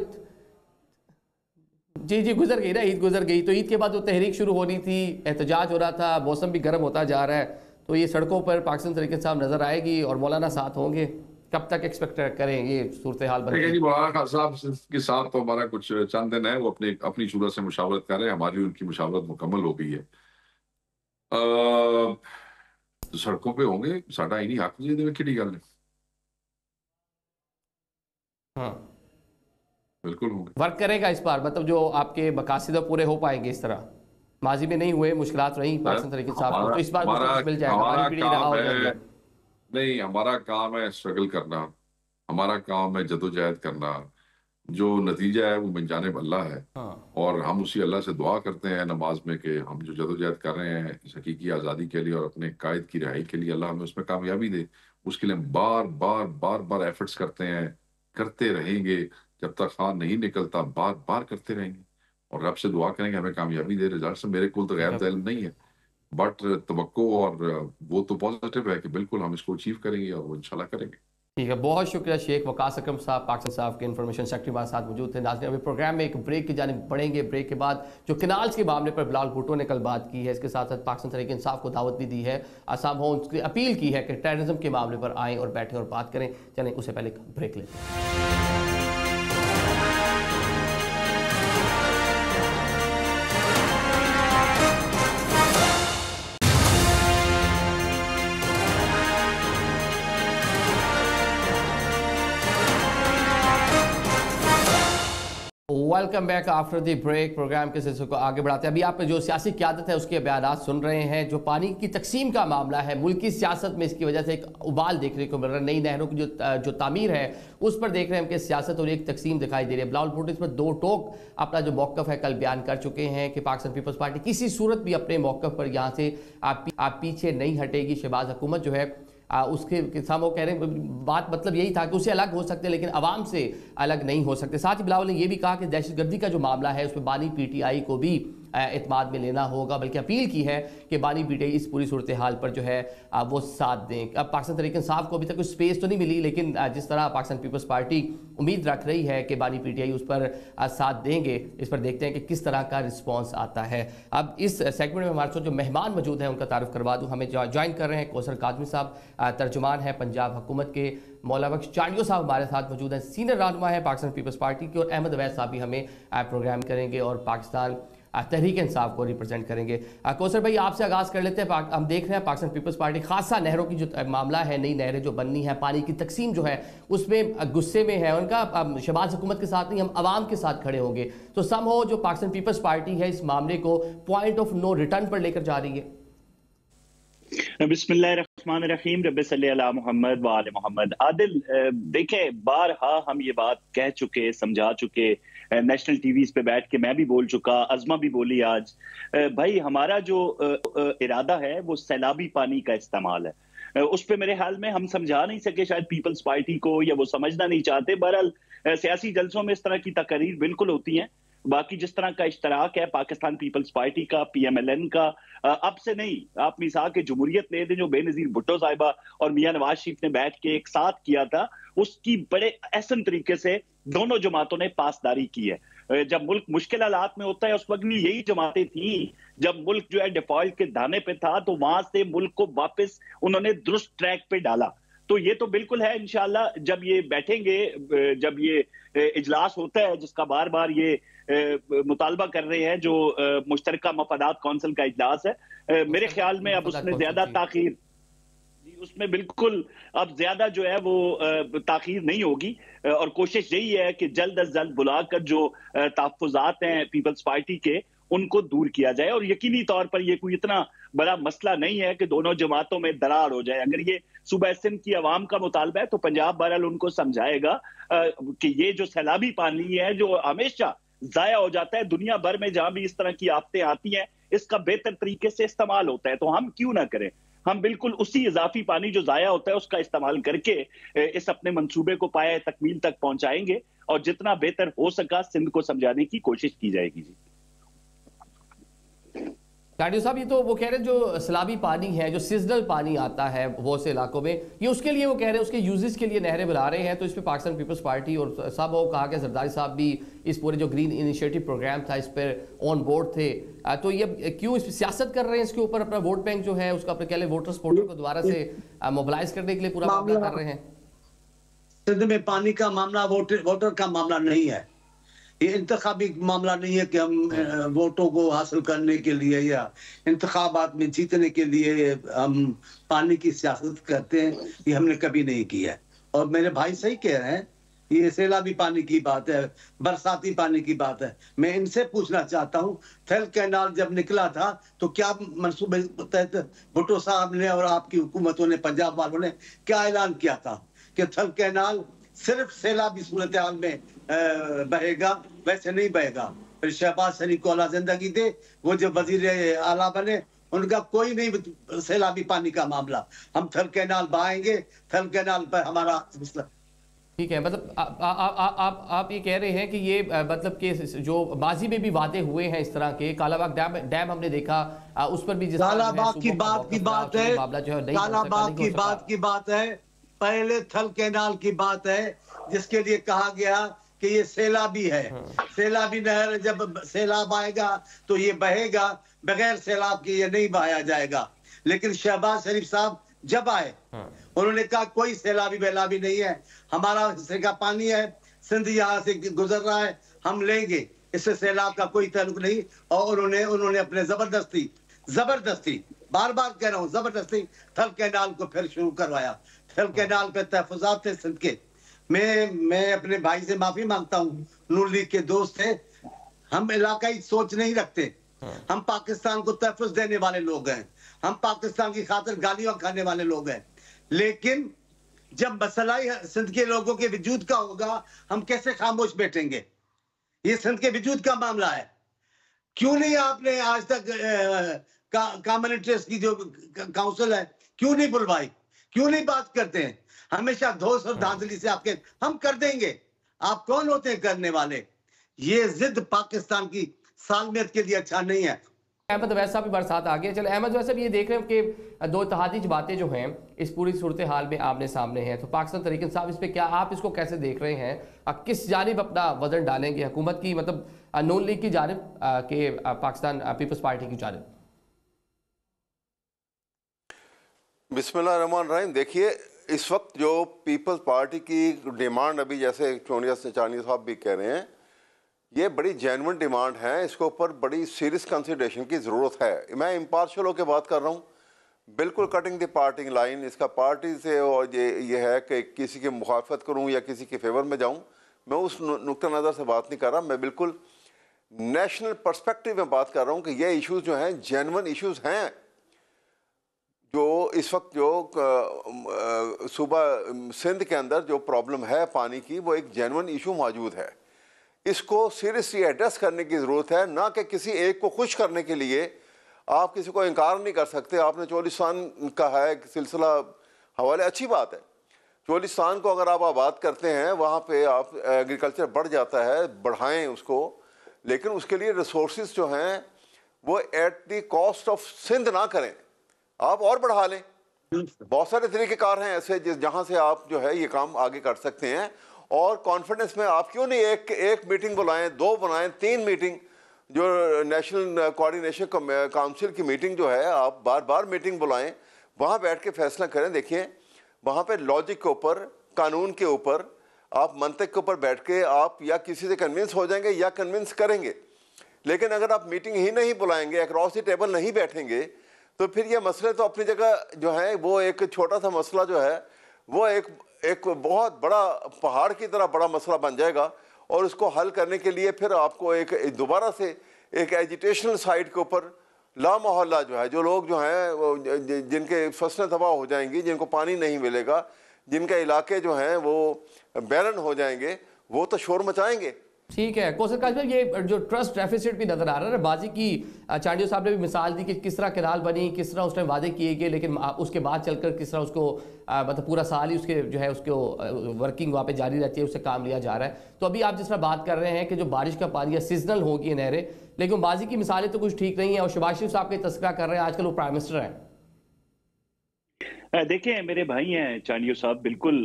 जी गुजर गई ना, ईद गुजर गई, तो ईद के बाद जो तहरीक शुरू हो रही थी, एहतजाज हो रहा था, मौसम भी गर्म होता जा रहा है, तो ये सड़कों पर पाकिस्तान तरीके साहब नजर आएगी और मौलाना साथ होंगे। कब तक एक्सपेक्ट करें ये सूरत हाल ठीक है बनती? जी, मौलाना खान साहब के साथ तो हमारा कुछ चंद दिन है, वो अपनी अपनी शूरा से मुशावरत कर रहे हैं, हमारी उनकी मुशावरत मुकम्मल हो गई है। अ, सड़कों पे होंगे, साडा ही नहीं हक जी की गल है, हाँ, बिल्कुल होंगे। वर्क करेगा इस बार, मतलब जो आपके मकासद है पूरे हो पाएंगे इस तरह? माजी में नहीं हुए, मुश्किलात रही सर पाकिस्तान तरीके साहब को, हमारा तो इस बार कुछ ना हमारा कुछ मिल जाएगा, बानी हमारा पीढ़ी रहा काम होगा है, अंदर। नहीं हमारा काम है स्ट्रगल करना, हमारा काम है जदोजहद करना। जो नतीजा है वो मिल जानिब अल्लाह है। हाँ, और हम उसी अल्लाह से दुआ करते हैं नमाज में कि हम जो जदोजहद कर रहे हैं इस हकीकी आज़ादी के लिए और अपने कायद की रिहाई के लिए, अल्लाह हमें उसमें कामयाबी दे। उसके लिए हम बार बार बार बार एफर्ट्स करते हैं, करते रहेंगे जब तक खान नहीं निकलता, बार बार करते रहेंगे और रब से दुआ करेंगे हमें कामयाबी दे। रिजल्ट से मेरे को तो ठीक गैर है। इल्म नहीं है, बट तवक्को और वो तो पॉजिटिव है कि बिल्कुल हम इसको अचीव करेंगे और वो इंशाल्लाह करेंगे। ठीक है, बहुत शुक्रिया शेख वकास अकरम साहब, पाकिस्तान साहब के इन्फॉर्मेशन सेक्रेटरी हमारे साथ मौजूद थे। नाज़रीन, अभी प्रोग्राम में एक ब्रेक की जानिब बढ़ेंगे। ब्रेक के बाद जो किनाल्स के मामले पर बिलावल भुट्टो ने कल बात की है, इसके साथ साथ पाकिस्तान तहरीक इंसाफ को दावत भी दी है, आसाम हो उसकी अपील की है कि टेररिज्म के मामले पर आएँ और बैठें और बात करें। चलें उससे पहले ब्रेक लेते हैं। Welcome back after the break. Programme के सिलसिले को आगे बढ़ाते हैं। अभी आप जो सियासी क़यादत है उसके बयानात सुन रहे हैं। जो पानी की तकसीम का मामला है, मुल्की सियासत में इसकी वजह से एक उबाल देखने को मिल रहा है। नई नहरों की जो तामीर है उस पर देख रहे हैं कि सियासत और एक तकसीम दिखाई दे रही है। बिलावल भुट्टो इस पर दो टोक अपना जो मौक़िफ़ है कल बयान कर चुके हैं कि पाकिस्तान पीपल्स पार्टी किसी सूरत भी अपने मौक़िफ़ पर यहाँ से आप पीछे नहीं हटेगी। शहबाज हुकूमत जो है उसके सामने वो कह रहे हैं, बात मतलब यही था कि उससे अलग हो सकते हैं लेकिन अवाम से अलग नहीं हो सकते। साथ ही बिलावल ने यह भी कहा कि दहशतगर्दी का जो मामला है उसमें बानी पीटीआई को भी एतमाद में लेना होगा, बल्कि अपील की है कि बानी पीटीआई इस पूरी सूरत हाल पर जो है वो साथ दें। अब पाकिस्तान तहरीक इंसाफ को अभी तक कोई स्पेस तो नहीं मिली, लेकिन जिस तरह पाकिस्तान पीपल्स पार्टी उम्मीद रख रही है कि बानी पीटीआई उस पर साथ देंगे, इस पर देखते हैं कि किस तरह का रिस्पॉन्स आता है। अब इस सेगमेंट में हमारे साथ जो मेहमान मौजूद हैं उनका तारुफ करवा दूँ। हमें ज्वाइन कर रहे हैं कौसर काजमी साहब, तर्जुमान है पंजाब हुकूमत के। मौला बख्श चांडियो साहब हमारे साथ मौजूद हैं, सीनियर रहनुमा है पाकिस्तान पीपल्स पार्टी के। और अहमद अवैस साहब भी हमें प्रोग्राम करेंगे और पाकिस्तान तहरीक इंसाफ को रिप्रेजेंट करेंगे। कौसर भाई, आपसे आगाज़ कर लेते हैं। हम देख रहे हैं पाकिस्तान पीपल्स पार्टी खासा नहरों की जो मामला है, नई नहरें जो बननी है, पानी की तकसीम जो है उसमें गुस्से में है उनका। शहबाज हुकूमत के साथ नहीं, हम आवाम के साथ खड़े होंगे। तो सम हो जो पाकिस्तान पीपल्स पार्टी है इस मामले को पॉइंट ऑफ नो रिटर्न पर लेकर जा रही है। बिस्मिल्लाहिर्रहमानिर्रहीम, रब्बि सल्ली अला मुहम्मद व आले मुहम्मद। आदिल, देखें, बारहा हम ये बात कह चुके, समझा चुके, नेशनल टीवीज पे बैठ के मैं भी बोल चुका, अजमा भी बोली आज। भाई, हमारा जो इरादा है वो सैलाबी पानी का इस्तेमाल है। उस पे मेरे ख्याल में हम समझा नहीं सके शायद पीपल्स पार्टी को, या वो समझना नहीं चाहते। बहरहाल सियासी जलसों में इस तरह की तकरीर बिल्कुल होती हैं। बाकी जिस तरह का इश्तराक है पाकिस्तान पीपल्स पार्टी का, PMLN का, अब से नहीं, आप मिसाल के जमहूरियत ले दें जो बेनजीर भुट्टो साहिबा और मियां नवाज शरीफ ने बैठ के एक साथ किया था, उसकी बड़े अहसन तरीके से दोनों जमातों ने पासदारी की है। जब मुल्क मुश्किल हालात में होता है उस वक्त भी यही जमातें थी। जब मुल्क जो है डिफॉल्ट के दाने पे था तो वहां से मुल्क को वापस उन्होंने दुरुस्त ट्रैक पे डाला। तो ये तो बिल्कुल है। इंशाल्लाह जब ये बैठेंगे, जब ये इजलास होता है जिसका बार बार ये मुतालबा कर रहे हैं, जो मुश्तरका मफादात कौंसिल का इजलास है, मेरे ख्याल में अब उसमें ज्यादा ताखीर उसमें बिल्कुल अब ज्यादा जो है वो ताखीर नहीं होगी और कोशिश यही है कि जल्द अज जल्द बुलाकर जो तहफ्फुज़ात हैं पीपल्स पार्टी के उनको दूर किया जाए। और यकीनी तौर पर ये कोई इतना बड़ा मसला नहीं है कि दोनों जमातों में दरार हो जाए। अगर ये सूबा सिंध की आवाम का मुतालबा है तो पंजाब बहरहाल उनको समझाएगा कि ये जो सैलाबी पानी है जो हमेशा जाया हो जाता है, दुनिया भर में जहां भी इस तरह की आफतें आती हैं इसका बेहतर तरीके से इस्तेमाल होता है, तो हम क्यों ना करें। हम बिल्कुल उसी इजाफी पानी जो जाया होता है उसका इस्तेमाल करके इस अपने मंसूबे को पाया तकमील तक पहुंचाएंगे और जितना बेहतर हो सका सिंध को समझाने की कोशिश की जाएगी। जी काटियो साहब, ये तो वो कह रहे हैं जो सैलाबी पानी है, जो सीजनल पानी आता है बहुत से इलाकों में, ये उसके लिए वो कह रहे हैं उसके यूजेस के लिए नहरें बना रहे हैं, तो इस पर पाकिस्तान पीपल्स पार्टी और सब वो कहा कि जरदारी साहब भी इस पूरे जो ग्रीन इनिशिएटिव प्रोग्राम था इस पर ऑन बोर्ड थे, तो ये क्यों इस पर सियासत कर रहे हैं, इसके ऊपर अपना वोट बैंक जो है उसका अपने कह लें वोटर सपोर्टर को दोबारा से मोबिलाइज करने के लिए पूरा मामला कर रहे हैं। सिंध में पानी का मामला वोटर का मामला नहीं है, ये इंतखाबी मामला नहीं है कि हम वोटों को हासिल करने के लिए या इंतखाबात में जीतने के लिए हम पानी की सियासत करते हैं, ये हमने कभी नहीं किया है। और मेरे भाई सही कह रहे हैं, ये सैलाबी पानी की बात है, बरसाती पानी की बात है। मैं इनसे पूछना चाहता हूँ, थल कैनाल जब निकला था तो क्या मंसूबे तहत भुट्टो साहब ने और आपकी हुकूमतों ने, पंजाब वालों ने क्या ऐलान किया था कि थल कैनाल सिर्फ सैलाबी सूरत हाल में बहेगा, वैसे नहीं बहेगा। फिर शहबाज शरीफ को अल्लाह जिंदगी दे, वो जब वजीर आला बने उनका कोई नहीं सैलाबी पानी का मामला, हम थल कैनाल बहाएंगे, थल कैनाल पर हमारा मसला। ठीक है, मतलब आप ये कह रहे हैं कि ये मतलब कि जो माजी में भी वादे हुए हैं इस तरह के, कालाबाग डैम हमने देखा, उस पर भी कालाबाग की बात है, कालाबाग की बात है, पहले थल कैनाल की बात है जिसके लिए कहा गया कि ये सैलाबी है। सैलाबी नहर, जब सैलाब आएगा तो ये बहेगा, बगैर सैलाब के ये नहीं बहाया जाएगा। लेकिन शहबाज शरीफ साहब जब आए उन्होंने कहा कोई सैलाबी बैलाबी नहीं है, हमारा हिस्से का पानी है, सिंध यहाँ से गुजर रहा है, हम लेंगे, इससे सैलाब का कोई ताल्लुक नहीं। और उन्होंने अपने जबरदस्ती बार बार कह रहा हूँ, जबरदस्ती थल कैनाल को फिर शुरू करवाया। थल कैनाल पे तहफुजात थे सिंध के। मैं अपने भाई से माफी मांगता हूँ, नून लीग के दोस्त थे, हम इलाकाई सोच नहीं रखते, हम पाकिस्तान को तहफुज देने वाले लोग हैं, हम पाकिस्तान की खातिर गालियां खाने वाले लोग हैं। लेकिन जब मसला सिंध के लोगों के वजूद का होगा, हम कैसे खामोश बैठेंगे? ये सिंध के वजूद का मामला है। क्यों नहीं आपने आज तक कॉमन इंटरेस्ट की जो काउंसिल है क्यों नहीं बुलवाई, क्यों नहीं बात करते हैं? हमेशा धोस और धांधली से आपके हम कर देंगे, आप कौन होते हैं करने वाले? ये जिद पाकिस्तान की सालमियत के लिए अच्छा नहीं है। अहमद वैस साहब भी बरसात आ गया। चलो अहमद वैस साहब, ये देख रहे हैं कि दो इत्तेहादी बातें जो हैं इस पूरी सूरत हाल में आमने सामने हैं, तो पाकिस्तान तहरीक इंसाफ इस पे क्या, आप इसको कैसे देख रहे हैं? किस जानिब अपना वजन डालेंगे, हुकूमत की मतलब नून लीग की जानिब के पाकिस्तान पीपल्स पार्टी की जानिब? बिस्मिल्लाहिर्रहमानिर्रहीम। देखिए, इस वक्त जो पीपल्स पार्टी की डिमांड, अभी जैसे चोनिया चानी साहब भी कह रहे हैं, ये बड़ी जेन्युइन डिमांड है, इसके ऊपर बड़ी सीरियस कंसिडरेशन की ज़रूरत है। मैं इम्पार्शियल होकर बात कर रहा हूँ, बिल्कुल कटिंग द पार्टिंग लाइन। इसका पार्टी से और ये है कि किसी की मुखालफत करूँ या किसी के फेवर में जाऊँ, मैं उस नुक्ता नज़र से बात नहीं कर रहा। मैं बिल्कुल नेशनल पर्सपेक्टिव में बात कर रहा हूँ कि ये इशूज़ जो हैं जेन्युइन इशूज़ हैं। जो इस वक्त जो सूबा सिंध के अंदर जो प्रॉब्लम है पानी की, वो एक जेन्युइन इशू मौजूद है। इसको सीरियसली एड्रेस करने की ज़रूरत है, ना कि किसी एक को खुश करने के लिए आप किसी को इनकार नहीं कर सकते। आपने चोलिस्तान का है सिलसिला हवाले, अच्छी बात है। चोलिस्तान को अगर आप आबाद करते हैं, वहाँ पे आप एग्रीकल्चर बढ़ जाता है, बढ़ाएं उसको, लेकिन उसके लिए रिसोर्सेज जो हैं वो at the cost of Sindh ना करें, आप और बढ़ा लें। बहुत सारे तरीक़ेकार हैं ऐसे जहाँ से आप जो है ये काम आगे कर सकते हैं। और कॉन्फिडेंस में आप क्यों नहीं एक मीटिंग बुलाएं, 2 बनाएं, 3 मीटिंग, जो नेशनल कोऑर्डिनेशन काउंसिल की मीटिंग जो है, आप बार बार मीटिंग बुलाएं, वहाँ बैठ के फैसला करें। देखिए, वहाँ पे लॉजिक के ऊपर, कानून के ऊपर, आप मंतक के ऊपर बैठ के आप या किसी से कन्विंस हो जाएंगे या कन्विंस करेंगे। लेकिन अगर आप मीटिंग ही नहीं बुलाएंगे, अक्रॉस द टेबल नहीं बैठेंगे, तो फिर ये मसले तो अपनी जगह जो है, वो एक छोटा सा मसला जो है वो एक बहुत बड़ा पहाड़ की तरह बड़ा मसला बन जाएगा, और उसको हल करने के लिए फिर आपको एक दोबारा से एक एजिटेशनल साइड के ऊपर ला मोहल्ला जो है, जो लोग जो हैं जिनके फसलें तबाह हो जाएंगी, जिनको पानी नहीं मिलेगा, जिनके इलाके जो हैं वो बैरन हो जाएंगे, वो तो शोर मचाएंगे। ठीक है कौसर काजी, ये जो ट्रस्ट डेफिसिट भी नजर आ रहा है ना, बाजी की चांडियो साहब ने भी मिसाल दी कि किस तरह केनाल बनी, किस तरह उस टाइम वादे किए गए, लेकिन उसके बाद चलकर किस तरह उसको मतलब पूरा साल ही उसके जो है उसको वर्किंग वहाँ पे जारी रहती है, उससे काम लिया जा रहा है। तो अभी आप जिस तरह बात कर रहे हैं कि जो बारिश का पानी या सीजनल होगी नहरें, लेकिन बाजी की मिसालें तो कुछ ठीक नहीं है, और शहबाज शरीफ साहब का तस्करा कर रहे हैं, आजकल वो प्राइम मिनिस्टर हैं। देखें मेरे भाई हैं चांडियो साहब, बिल्कुल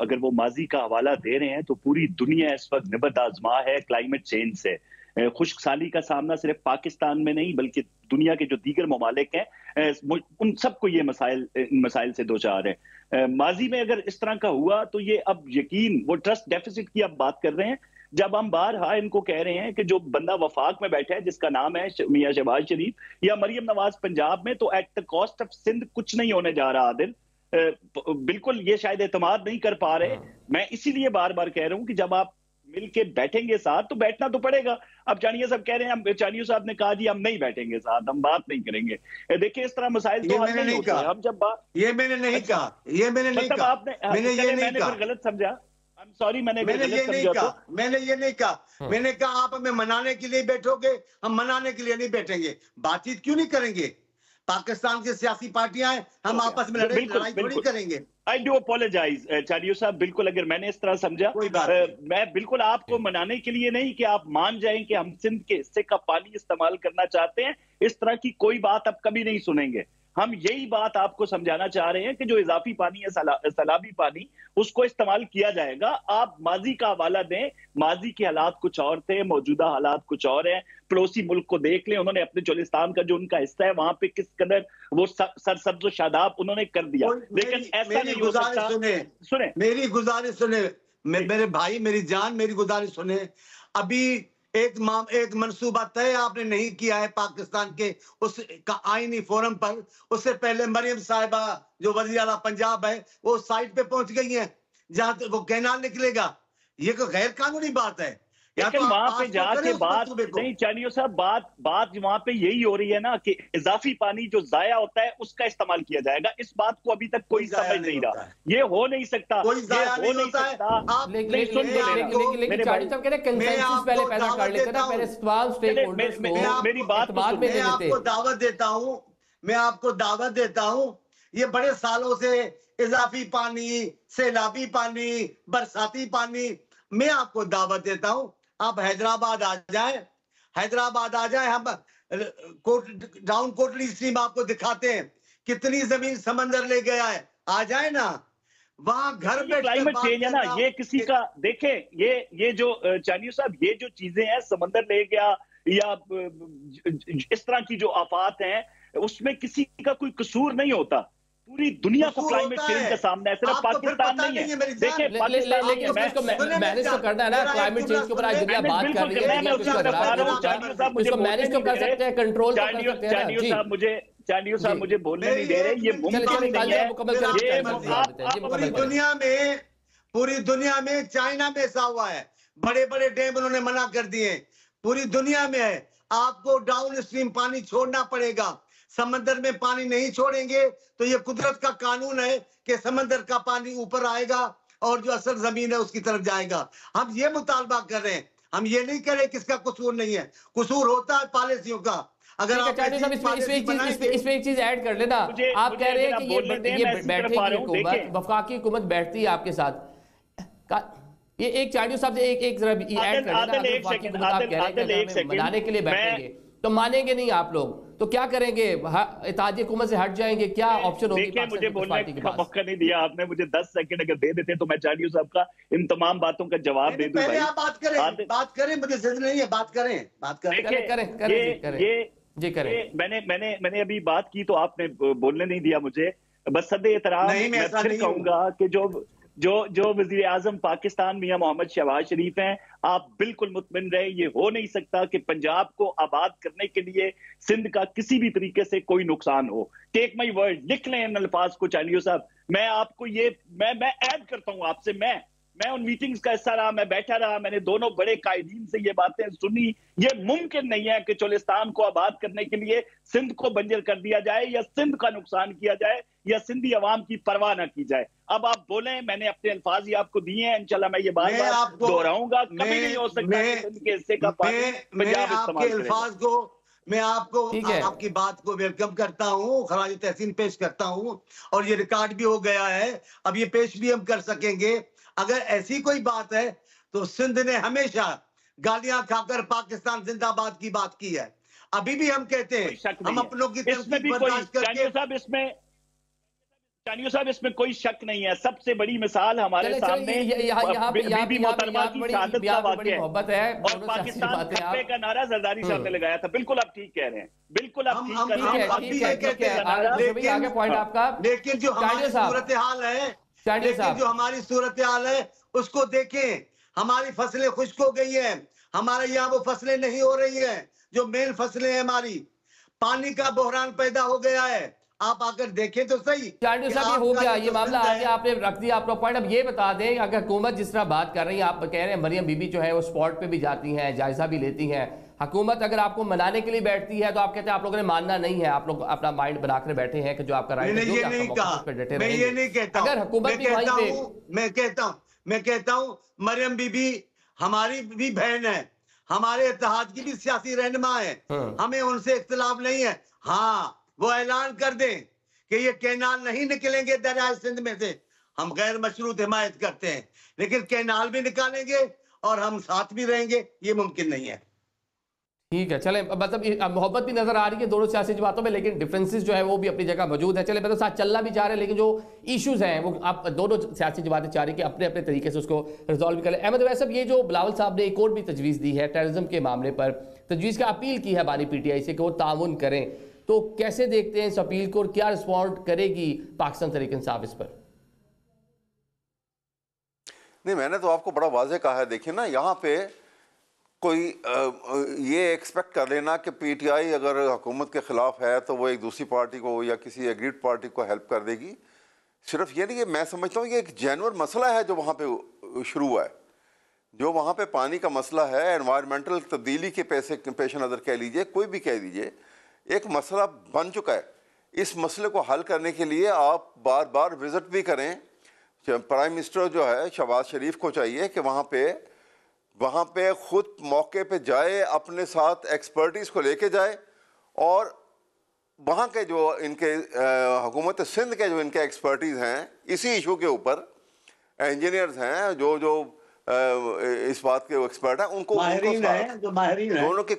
अगर वो माजी का हवाला दे रहे हैं तो पूरी दुनिया इस वक्त निबत आजमा है क्लाइमेट चेंज से। खुश्क साली का सामना सिर्फ पाकिस्तान में नहीं बल्कि दुनिया के जो दीगर ममालिक हैं उन सबको ये मसाइल से दो चार है। माजी में अगर इस तरह का हुआ तो ये अब यकीन, वो ट्रस्ट डेफिसिट की आप बात कर रहे हैं, जब हम बारहा इनको कह रहे हैं कि जो बंदा वफाक में बैठा है जिसका नाम है मियां शहबाज शरीफ या मरियम नवाज पंजाब में, तो at the cost of Sindh कुछ नहीं होने जा रहा आदिल। बिल्कुल ये शायद एतमाद नहीं कर पा रहे। मैं इसीलिए बार बार कह रहा हूं कि जब आप मिलके बैठेंगे साथ तो बैठना तो पड़ेगा। अब चानिया साहब कह रहे हैं, हम चानिया साहब ने कहा जी हम नहीं बैठेंगे साथ, हम बात नहीं करेंगे। देखिए इस तरह मसाइल तो हल नहीं होते। हम जब बात, ये मैंने नहीं कहा, ये मैंने नहीं कहा, मैंने फिर गलत समझा, सॉरी, मैंने ये नहीं कहा, मैंने कहा आप हमें मनाने के लिए बैठोगे, हम मनाने के लिए नहीं बैठेंगे। बातचीत क्यों नहीं करेंगे? पाकिस्तान की सियासी पार्टियां हैं, हम आपस में लड़ाई थोड़ी करेंगे। आई डू अपोलोजाइज चारियो साहब, बिल्कुल अगर मैंने इस तरह समझा, मैं बिल्कुल आपको मनाने के लिए नहीं कि आप मान जाएं कि हम सिंध के हिस्से का पानी इस्तेमाल करना चाहते हैं, इस तरह की कोई बात आप कभी नहीं सुनेंगे। हम यही बात आपको समझाना चाह रहे हैं कि जो इजाफी पानी है, सैलाबी पानी, उसको इस्तेमाल किया जाएगा। आप माजी का हवाला दें, माजी के हालात कुछ और थे, मौजूदा हालात कुछ और हैं। पड़ोसी मुल्क को देख लें, उन्होंने अपने चोलिस्तान का जो उनका हिस्सा है वहां पे किस कदर वो सरसब्ज व शादाब उन्होंने कर दिया। लेकिन ऐसा नहीं हो सकता। सुने मेरी गुजारिश सुने, मेरे भाई, मेरी जान, मेरी गुजारिश सुने। अभी एक मंसूबा तय आपने नहीं किया है पाकिस्तान के उस आईनी फोरम पर। उससे पहले मरियम साहिबा जो वज़ीर आला पंजाब है, वो साइट पे पहुंच गई हैं जहां वो कैनाल निकलेगा। ये कोई गैर कानूनी बात है। लेकिन वहां पे जाके बात नहीं, चानियो साहब, बात वहां पे यही हो रही है ना कि इजाफी पानी जो जाया होता है उसका इस्तेमाल किया जाएगा। इस बात को अभी तक कोई समझ नहीं रहा। ये हो नहीं सकता, कोई जाया नहीं होता है। मेरी बात मैं आपको दावत देता हूँ। ये बड़े सालों से इजाफी पानी, सैलाबी पानी, बरसाती पानी, मैं आपको दावत देता हूँ, आप हैदराबाद आ जाए, हम डाउन कोटली स्ट्रीम आपको दिखाते हैं कितनी जमीन समंदर ले गया है। आ जाए ना, वहां घर पे क्लाइमेट चेंज है ना, ये किसी का देखें, ये जो चानियो साहब, ये जो चीजें हैं, समंदर ले गया या इस तरह की जो आफात हैं, उसमें किसी का कोई कसूर नहीं होता। पूरी दुनिया को क्लाइमेट चेंज का सामना है, सिर्फ पाकिस्तान नहीं है। देखिए मैनेज तो करना है ना, क्लाइमेट चेंज के ऊपर आज दुनिया बात कर रही है, इसको मैनेज तो कर सकते हैं, कंट्रोल कर सकते हैं। चानियो साहब मुझे बोलने नहीं दे रहे, ये मुमकिन नहीं है। पूरी दुनिया में चाइना में ऐसा हुआ है, बड़े बड़े डैम उन्होंने मना कर दिए, पूरी दुनिया में है। आपको डाउन स्ट्रीम पानी छोड़ना पड़ेगा। समंदर में पानी नहीं छोड़ेंगे तो ये कुदरत का कानून है कि समंदर का पानी ऊपर आएगा और जो असल जमीन है उसकी तरफ जाएगा। हम ये मुतालबा कर रहे हैं, हम ये नहीं कर रहे किसका कसूर नहीं है, कसूर होता है पॉलिसियों का। अगर आप इसमें एक चीज ऐड कर लेना, आप कह रहे हैं कि ये बैठेगी हुकूमत, वफाकी हुकूमत बैठती है आपके साथ, ये एक चार्डियो साहब से एक जरा ऐड कर लेना, आप कह रहे हैं मनाने के लिए बैठेंगे तो मानेंगे नहीं आप लोग, तो क्या करेंगे? इत्तेहादी हुकूमत से हट जाएंगे? क्या ऑप्शन होगी? मुझे बोलने का मौका नहीं दिया आपने, मुझे 10 सेकंड अगर दे देते तो मैं चानियो साहब का इन तमाम बातों का जवाब दे दूं। पहले आप बात करें, मुझे जिद नहीं है, बात करें। मैंने अभी बात की तो आपने बोलने नहीं दिया मुझे। बस सदे एहतराम मैं फिर कहूंगा कि जो जो वजीर आजम पाकिस्तान मियां मोहम्मद शहबाज शरीफ हैं, आप बिल्कुल मुतमिन रहे, ये हो नहीं सकता कि पंजाब को आबाद करने के लिए सिंध का किसी भी तरीके से कोई नुकसान हो। टेक माई वर्ड, लिख लें इन अल्फाज को चानियो साहब। मैं आपको ये मैं ऐड करता हूं आपसे, मैं उन मीटिंग्स का हिस्सा रहा, मैं बैठा रहा, मैंने दोनों बड़े कायदीन से ये बातें सुनी। ये मुमकिन नहीं है कि चोलिस्तान को आबाद करने के लिए सिंध को बंजर कर दिया जाए या सिंध का नुकसान किया जाए या सिंधी अवाम की परवाह ना की जाए। अब आप बोलें, मैंने अपने अल्फाज ही आपको दिए हैं, इंशाल्लाह मैं ये बार बार दोहराऊंगा, कभी नहीं हो सकता सिंध के हिस्से का पानी पंजाब इस्तेमाल करेगा। मैं आपको आपकी बात को वेलकम करता हूँ, खराज तहसीन पेश करता हूँ, और ये रिकॉर्ड भी हो गया है, अब ये पेश भी हम कर सकेंगे। अगर ऐसी कोई बात है तो सिंध ने हमेशा गालियां खाकर पाकिस्तान जिंदाबाद की बात की है, अभी भी हम कहते हैं, हम अपनों की तनकीद बर्दाश्त करके। चानियो साहब, इसमें कोई शक नहीं है। सबसे बड़ी मिसाल हमारे सामने बीबी मोहतरमा की शहादत का वाक़या है, और पाकिस्तान खतरे का नारा जरदारी साहब ने लगाया था। बिल्कुल आप ठीक कह रहे हैं, बिल्कुल आप ठीक कह रहे हैं। लेकिन जो हमारी सूरत हाल है, लेकिन जो हमारी सूरत हाल है उसको देखें। हमारी फसलें खुश्क हो गई हैं, हमारे यहाँ वो फसलें नहीं हो रही हैं जो मेन फसलें हैं हमारी। पानी का बहरान पैदा हो गया है, आप आकर देखें तो सही। चांडियो साहब, ये हो गया, ये मामला आगे आपने रख दिया अपना पॉइंट। अब ये बता दें, अगर हुकूमत जिस तरह बात कर रही है, आप कह रहे हैं मरियम बीबी जो है वो स्पॉट पे भी जाती हैं, जायजा भी लेती हैं, हुकूमत अगर आपको मनाने के लिए बैठती है तो आप कहते हैं आप लोगों ने मानना नहीं है, आप लोग अपना माइंड बनाकर बैठे हैं कि जो आपका राइट है, मैं ये नहीं कहता, अगर हुकूमत भी वहीं पे, मैं कहता हूँ मरियम बीबी हमारी भी बहन है, हमारे इत्तेहाद की भी सियासी रहनुमा है, हमें उनसे इख्तिलाफ नहीं है। हाँ, वो ऐलान कर दें कि ये कैनाल नहीं निकलेंगे दरियाए सिंध में से, हम गैर मशरूत हिमायत करते हैं, लेकिन कैनाल भी निकालेंगे और हम साथ भी रहेंगे, ये मुमकिन नहीं है। ठीक है, चले, मतलब मोहब्बत भी नजर आ रही है दोनों सियासी बातों में, लेकिन डिफरेंसेस जो है वो भी अपनी जगह मौजूद है। चले, मतलब साथ चलना भी चाह रहे हैं, लेकिन जो इश्यूज हैं वो आप दोनों सियासी जमातें चाह रही कि अपने अपने तरीके से उसको रिजॉल्व भी करें। अहमद वैसे ये जो बिलावल साहब ने एक और भी तजवीज़ दी है, टेररिज्म के मामले पर तजवीज़ की अपील की है बानी PTI से कि वो ताउन करें, तो कैसे देखते हैं इस अपील को और क्या रिस्पॉन्ड करेगी पाकिस्तान तहरीक इंसाफ इस पर? नहीं, मैंने तो आपको बड़ा वाज़ेह कहा है। देखिए ना, यहाँ पे कोई ये एक्सपेक्ट कर लेना कि PTI अगर हुकूमत के ख़िलाफ़ है तो वो एक दूसरी पार्टी को या किसी एग्रीड पार्टी को हेल्प कर देगी, सिर्फ ये नहीं कि मैं समझता हूँ ये एक जेन्युइन मसला है जो वहाँ पे शुरू हुआ है, जो वहाँ पे पानी का मसला है, एनवायरमेंटल तब्दीली के पेश नज़र कह लीजिए, कोई भी कह दीजिए, एक मसला बन चुका है। इस मसले को हल करने के लिए आप बार बार विज़िट भी करें। प्राइम मिनिस्टर जो है शहबाज शरीफ को चाहिए कि वहाँ पे खुद मौके पे जाए, अपने साथ एक्सपर्टीज़ को लेके जाए, और वहाँ के जो इनके हुकूमत सिंध के जो इनके एक्सपर्टीज़ हैं इसी इशू के ऊपर, इंजीनियर्स हैं जो इस बात के एक्सपर्ट हैं, उनको दोनों के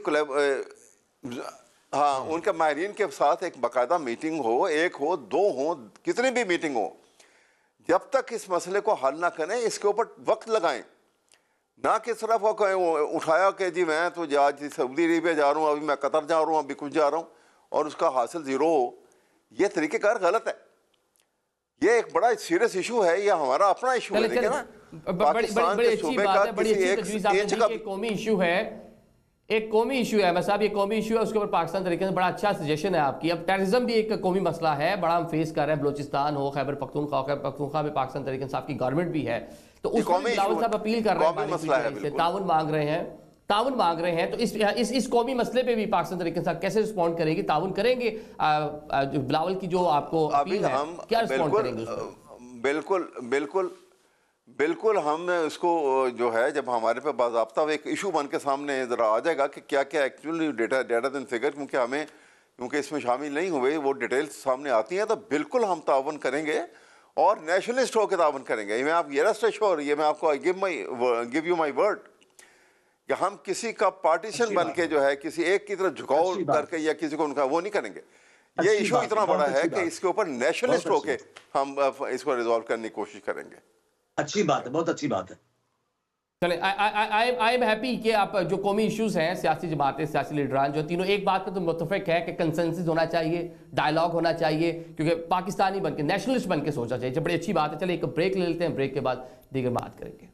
हाँ, उनके माहिरीन के साथ एक बाकायदा मीटिंग हो, एक हो, दो हो, कितनी भी मीटिंग हो, जब तक इस मसले को हल ना करें इसके ऊपर वक्त लगाएं, ना कि सिर्फ उठाया कि जी मैं तो आज सऊदी अरेबिया जा रहा हूँ, अभी मैं कतर जा रहा हूँ, अभी कुछ जा रहा हूँ, और उसका हासिल ज़ीरो हो। ये तरीक़ेकार गलत है, ये एक बड़ा सीरियस इशू है, ये हमारा अपना इशू है। देखिए ना, पाकिस्तान के सूबे का किसी एक कौमी इशू है, एक कौमी इशू है। मैं साहब, ये कौमी इशू है, उसके ऊपर पाकिस्तान तरीके से बड़ा अच्छा सजेशन है आपकी। अब टेररिज्म भी एक कौमी मसला है, बड़ा हम फेस कर रहे हैं, बलोचिस्तान हो, खैबर पख्तूनख्वा में पाकिस्तान तरीके इंसाफ की गवर्नमेंट भी है, तो उसमें बिलावल साहब अपील कर रहे हैं, ताउन मांग रहे हैं, तो इस कौमी मसले पे भी पाकिस्तान तरीके इंसाफ कैसे रिस्पॉन्ड करेगी, ताउन करेंगे? बिलावल की जो आपको अपील है, क्या रिस्पॉन्ड करेंगे? बिल्कुल हम इसको जो है, जब हमारे पे बाज़ाब्ता एक इशू बन के सामने ज़रा आ जाएगा कि क्या क्या एक्चुअली डेटा देन फिगर, क्योंकि इसमें शामिल नहीं हुए वो डिटेल्स सामने आती हैं, तो बिल्कुल हम तावन करेंगे और नेशनलिस्ट होकर तावन करेंगे। मैं आप ये रेस्ट एश्योर, ये मैं आपको गिव यू माई वर्ड कि हम किसी का पार्टीशन बन के जो है किसी एक की तरफ झुकाव करके या किसी को उनका वो नहीं करेंगे। ये इशू इतना बड़ा है कि इसके ऊपर नेशनलिस्ट होके हम इसको रिजॉल्व करने की कोशिश करेंगे। अच्छी बात है, बहुत अच्छी बात है। चले, आई एम हैप्पी कि आप जो कौमी इश्यूज हैं, सियासी जमातें, सियासी लीडरान जो तीनों एक बात पर तो मुतफिक है कि कंसेंसस होना चाहिए, डायलॉग होना चाहिए, क्योंकि पाकिस्तानी बनके, नेशनलिस्ट बनके सोचना चाहिए। बड़ी अच्छी बात है। चलिए एक ब्रेक ले लेते हैं, ब्रेक के बाद दीगर बात करेंगे।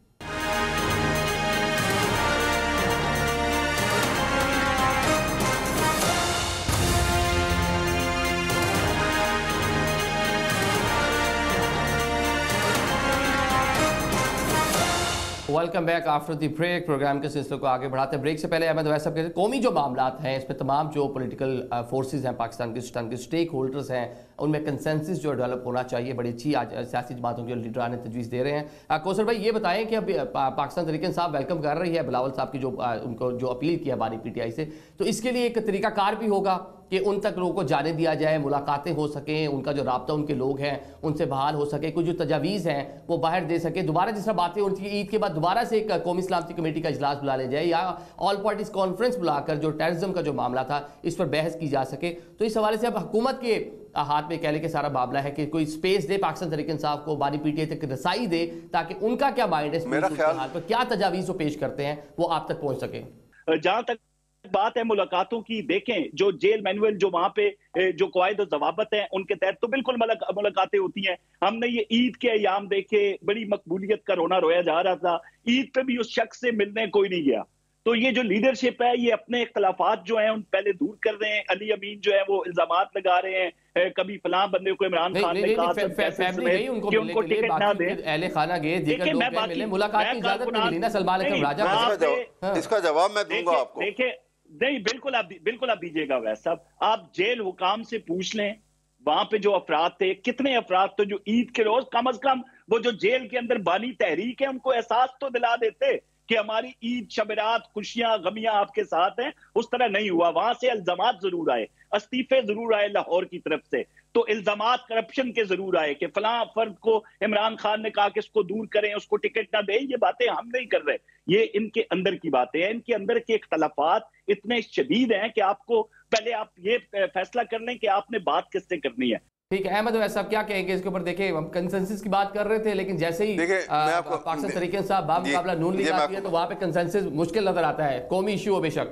Welcome back after the break. Programme के सिलसिले को आगे बढ़ाते हैं। ब्रेक से पहले अहमद वैसा कहते हैं कौमी जो मामलात हैं इसमें तमाम जो पॉलिटिकल फोर्सेस हैं पाकिस्तान के स्टेक होल्डर्स हैं उनमें कंसेंसस जो डेवलप होना चाहिए। बड़ी अच्छी आज सियासी जमातों के लीडरान ने तजवीज़ दे रहे हैं। कौसर भाई ये बताएं कि अब पाकिस्तान तहरीक इंसाफ वेलकम कर रही है बिलावल साहब की जो उनको जो अपील किया बानी PTI से, तो इसके लिए एक तरीकाकार भी होगा कि उन तक लोगों को जाने दिया जाए, मुलाकातें हो सकें, उनका जो राब्ता उनके लोग हैं उनसे बहाल हो सके, कुछ जो तजावीज़ हैं वो बाहर दे सके, दोबारा जिस तरह बातें उनकी ईद के बाद दोबारा से एक कौमी सलामती कमेटी का इजलास बुला ले जाए या ऑल पार्टीज कॉन्फ्रेंस बुलाकर जो टेररिज्म का जो मामला था इस पर बहस की जा सके। तो इस हवाले से अब हुकूमत के हाथ में कह ले कि सारा मामला है कि कोई स्पेस दे पाकिस्तान तहरीक इंसाफ को, बानी PTI तक रसाई दे ताकि उनका क्या माइंड है, मेरा ख्याल पर क्या तजावीज़ वो पेश करते हैं वो आप तक पहुँच सके। जहाँ तक बात है मुलाकातों की, देखें जो जेल मैनुअल जो वहां पे जो कवायद और जवाबत है उनके तहत तो बिल्कुल मुलाकातें होती हैं। हमने ये ईद के अयाम देखे, बड़ी मकबूलियत का रोना रोया जा रहा था, ईद पे भी उस शख्स से मिलने कोई नहीं गया। तो ये जो लीडरशिप है ये अपने इख्तलाफात जो हैं उन पहले दूर कर रहे हैं। अली अमीन जो है वो इल्जामात लगा रहे हैं कभी फलां बंदे को इमरान खान ने कहा कि उनको टिकट ना दें, अहले खाना गए, दीगर लोग गए मिले, मुलाकात की इजाजत नहीं मिली ना सलमान अकरम राजा। इसका जवाब मैं दूंगा आपको। देखिए नहीं, बिल्कुल आप दीजिएगा वैसे साहब, आप जेल हुकाम से पूछ लें वहां पे जो अफराद थे, कितने अफराद तो जो ईद के रोज कम अज कम वो जो जेल के अंदर बानी तहरीक है उनको एहसास तो दिला देते कि हमारी ईद शबरात खुशियां गमियां आपके साथ हैं। उस तरह नहीं हुआ। वहां से इल्जामात जरूर आए, इस्तीफे जरूर आए लाहौर की तरफ से, तो इल्जामात करप्शन के जरूर आए कि फलां फर्द को इमरान खान ने कहा कि इसको दूर करें, उसको टिकट ना दें। ये बातें हम नहीं कर रहे, ये इनके अंदर की बातें हैं। इनके अंदर के इख्तलाफात इतने शदीद हैं कि आपको पहले आप ये फैसला कर लें कि आपने बात किससे करनी है। ठीक है अहमद वैसा क्या कहेंगे इसके ऊपर? देखिए हम कंसेंसस की बात कर रहे थे लेकिन जैसे ही पाकिस्तान तहरीक इंसाफ बामुकाबला नून लीग आती है तो वहां पे कंसेंसस मुश्किल नजर आता है। कौमी इशू हो बेशक,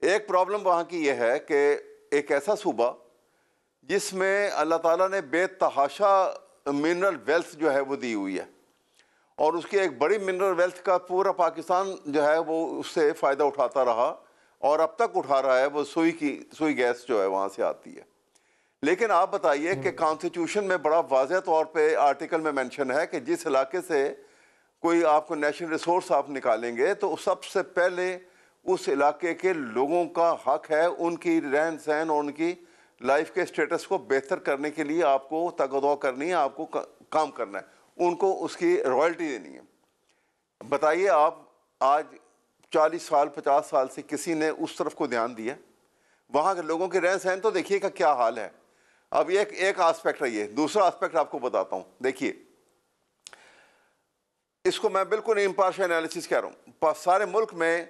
एक प्रॉब्लम वहां की यह है कि एक ऐसा सूबा जिसमें अल्लाह ताला ने बेतहाशा मिनरल वेल्थ जो है वो दी हुई है और उसकी एक बड़ी मिनरल वेल्थ का पूरा पाकिस्तान जो है वो उससे फ़ायदा उठाता रहा और अब तक उठा रहा है। वो सुई गैस जो है वहाँ से आती है। लेकिन आप बताइए कि कॉन्स्टिट्यूशन में बड़ा वाज़ेह तौर पे आर्टिकल में मेंशन है कि जिस इलाके से कोई आपको नेशनल रिसोर्स आप निकालेंगे तो सबसे पहले उस इलाके के लोगों का हक है उनकी रहन सहन और उनकी लाइफ के स्टेटस को बेहतर करने के लिए आपको तगदौ करनी है, आपको काम करना है, उनको उसकी रॉयल्टी देनी है। बताइए आप आज 40 साल 50 साल से किसी ने उस तरफ को ध्यान दिया? वहाँ के लोगों के रहन सहन तो देखिएगा क्या हाल है। अब ये एक आस्पेक्ट है, ये दूसरा आस्पेक्ट आपको बताता हूँ। देखिए इसको मैं बिल्कुल इम्पार्शियल एनालिसिस कह रहा हूँ। सारे मुल्क में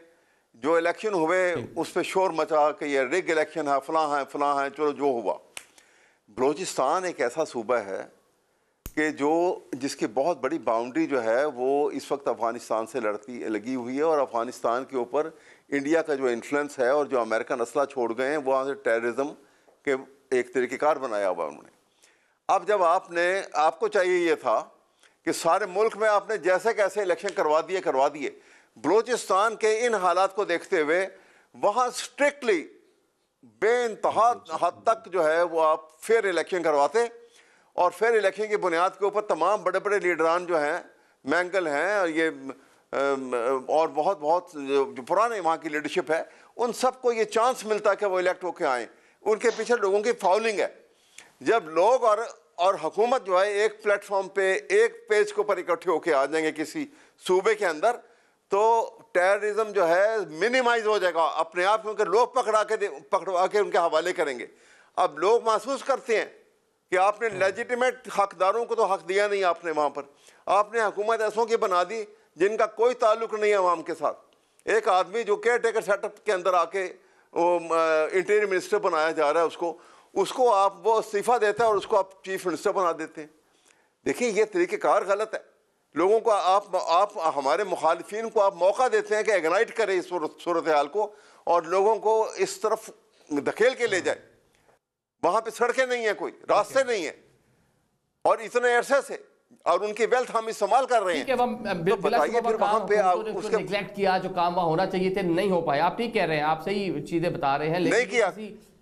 जो इलेक्शन हुए उस पर शोर मचा कि ये रिग इलेक्शन है, फलां है, चलो जो हुआ। बलूचिस्तान एक ऐसा सूबा है कि जिसकी बहुत बड़ी बाउंड्री जो है वो इस वक्त अफ़गानिस्तान से लगी हुई है और अफ़गानिस्तान के ऊपर इंडिया का जो इन्फ्लुएंस है और जो अमेरिकन असला छोड़ गए हैं वहाँ से टेररिज्म के एक तरीक़ेकार बनाया हुआ उन्होंने। अब जब आपको चाहिए ये था कि सारे मुल्क में आपने जैसे कैसे इलेक्शन करवा दिए। बलूचिस्तान के इन हालात को देखते हुए वहाँ स्ट्रिक्टली बेइंतहा हद तक जो है वो आप फेयर इलेक्शन करवाते और फेयर इलेक्शन की बुनियाद के ऊपर तमाम बड़े बड़े लीडरान जो हैं, मैंगल हैं और ये और बहुत जो पुराने वहाँ की लीडरशिप है, उन सबको ये चांस मिलता है कि वो इलेक्ट होकर आएँ। उनके पीछे लोगों की फाउलिंग है। जब लोग और हुकूमत जो है एक प्लेटफॉर्म पे एक पेज के ऊपर इकट्ठे होकर आ जाएंगे किसी सूबे के अंदर तो टेररिज्म जो है मिनिमाइज हो जाएगा अपने आप, क्योंकि लोग पकड़वा के उनके हवाले करेंगे। अब लोग महसूस करते हैं कि आपने लेजिटिमेट हकदारों को तो हक दिया नहीं, आपने वहाँ पर आपने हुकूमत ऐसों की बना दी जिनका कोई ताल्लुक नहीं है अवाम के साथ। एक आदमी जो केयर टेकर सेटअप के अंदर आके इंटीरियर मिनिस्टर बनाया जा रहा है उसको आप वो इस्तीफ़ा देता है और उसको आप चीफ मिनिस्टर बना देते हैं। देखिए ये तरीक़ेकार गलत है। लोगों को आप हमारे मुखालिफिन को आप मौका देते हैं कि इग्नाइट करें इस सूरत हाल को और लोगों को इस तरफ धकेल के ले जाए। वहां पे सड़कें नहीं है, कोई रास्ते नहीं है, और इतने अरसे से, और उनकी वेल्थ हम इस्तेमाल कर रहे हैं। तो बताइए फिर वहां पे उसका नेग्लेक्ट किया, जो काम वहां होना चाहिए थे नहीं हो पाया। आप ठीक कह रहे हैं, आप सही चीजें बता रहे हैं, लेकिन नहीं किया।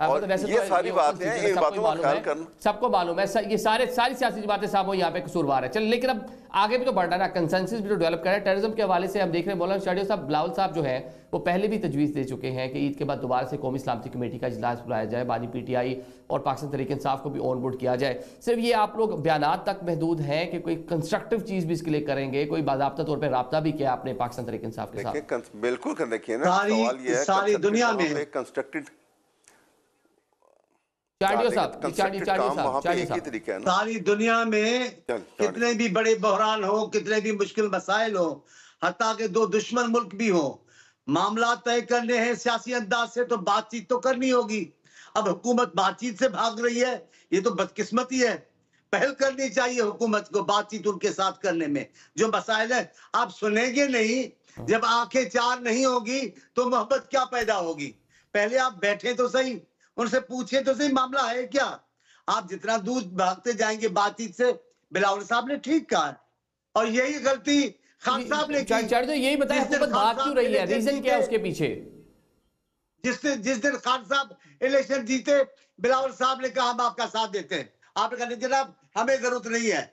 और वैसे ये सारी बातें हैं, इन बातों का ख्याल करना सबको मालूम है। ये सारी सियासी बातें साहब यहाँ पे कसूरवार है। चलिए, लेकिन अब आगे भी तो बढ़ना है, कंसेंसस भी तो डेवलप करना है। टेररिज्म के हवाले से हम देख रहे हैं मौलाना शाडियो साहब, बिलावल साहब जो है वो पहले भी तजवीज़ दे चुके हैं कि ईद के बाद दोबारा से कौमी सलामती कमेटी का इजलास बुलाया जाए, बानी PTI और पाकिस्तान तहरीक इंसाफ को भी ऑन बोर्ड किया जाए। सिर्फ ये आप लोग बयानात तक महदूद हैं कि कोई कंस्ट्रक्टिव चीज़ भी इसके लिए करेंगे? कोई बाज़ाब्ता तौर पर रब्ता भी किया आपने पाकिस्तान तहरीक इंसाफ के साथ? बिल्कुल देखिए ना, सवाल ये है सारी दुनिया में कंस्ट्रक्टेड सारी दुनिया में कितने भी बड़े बहरान हो, कितने भी मुश्किल मसाइल हो, हत्ता के दो दुश्मन मुल्क भी हो, मामला तय करने हैं सियासी अंदाज से तो बातचीत तो करनी होगी। अब हुकूमत बातचीत से भाग रही है, ये तो बदकिस्मती है। पहल करनी चाहिए हुकूमत को बातचीत उनके साथ करने में। जो मसाइल है आप सुनेंगे नहीं, जब आंखें चार नहीं होगी तो मोहब्बत क्या पैदा होगी? पहले आप बैठे तो सही, उनसे पूछे तो सही मामला है क्या। आप जितना दूर भागते जाएंगे बातचीत से, बिलावल साहब ने ठीक कहा, और यही गलती खान साहब ने की। यही बताया हुकूमत भाग क्यों रही है, रीजन क्या है उसके पीछे? जिस दिन खान साहब इलेक्शन जीते, बिलावल साहब ने कहा हम आपका साथ देते हैं। आपने कहा जनाब हमें जरूरत नहीं है,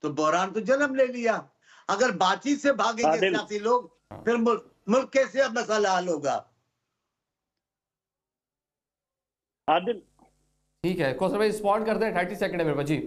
तो बहरान तो जन्म ले लिया। अगर बातचीत से भागेंगे सियासी लोग, फिर मुल्क कैसे अब मसला हल होगा? आदिल ठीक है, कौशल भाई रिस्पॉन्ड करते हैं, 30 सेकंड है मेरे पास जी।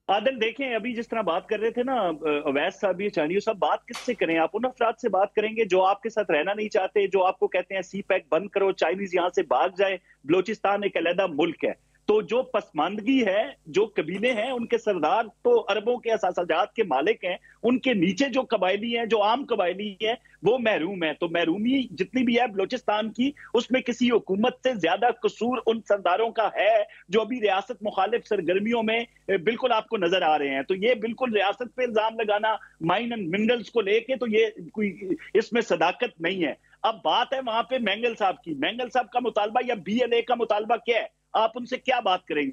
आदिल देखें, अभी जिस तरह बात कर रहे थे ना अवैस साहब, ये चानियो साहब, बात किससे करें? आप उन अफराद से बात करेंगे जो आपके साथ रहना नहीं चाहते, जो आपको कहते हैं CPEC बंद करो, चाइनीज यहां से भाग जाए, बलोचिस्तान एक अलहदा मुल्क है। तो जो पसमानदगी है, जो कबीले हैं, उनके सरदार तो अरबों के असासाजात के मालिक हैं, उनके नीचे जो कबायली हैं, जो आम कबायली हैं, वो महरूम है। तो महरूमी जितनी भी है बलोचिस्तान की, उसमें किसी हुकूमत से ज्यादा कसूर उन सरदारों का है जो अभी रियासत मुखालिफ सरगर्मियों में बिल्कुल आपको नजर आ रहे हैं। तो ये बिल्कुल रियासत पे इल्जाम लगाना माइन एंड मिनरल्स को लेके, तो ये कोई इसमें सदाकत नहीं है। अब बात है वहां पे मैंगल साहब की। मैंगल साहब का मुतालबा या BLA का मुतालबा क्या है? आप उनसे क्या बात करेंगे?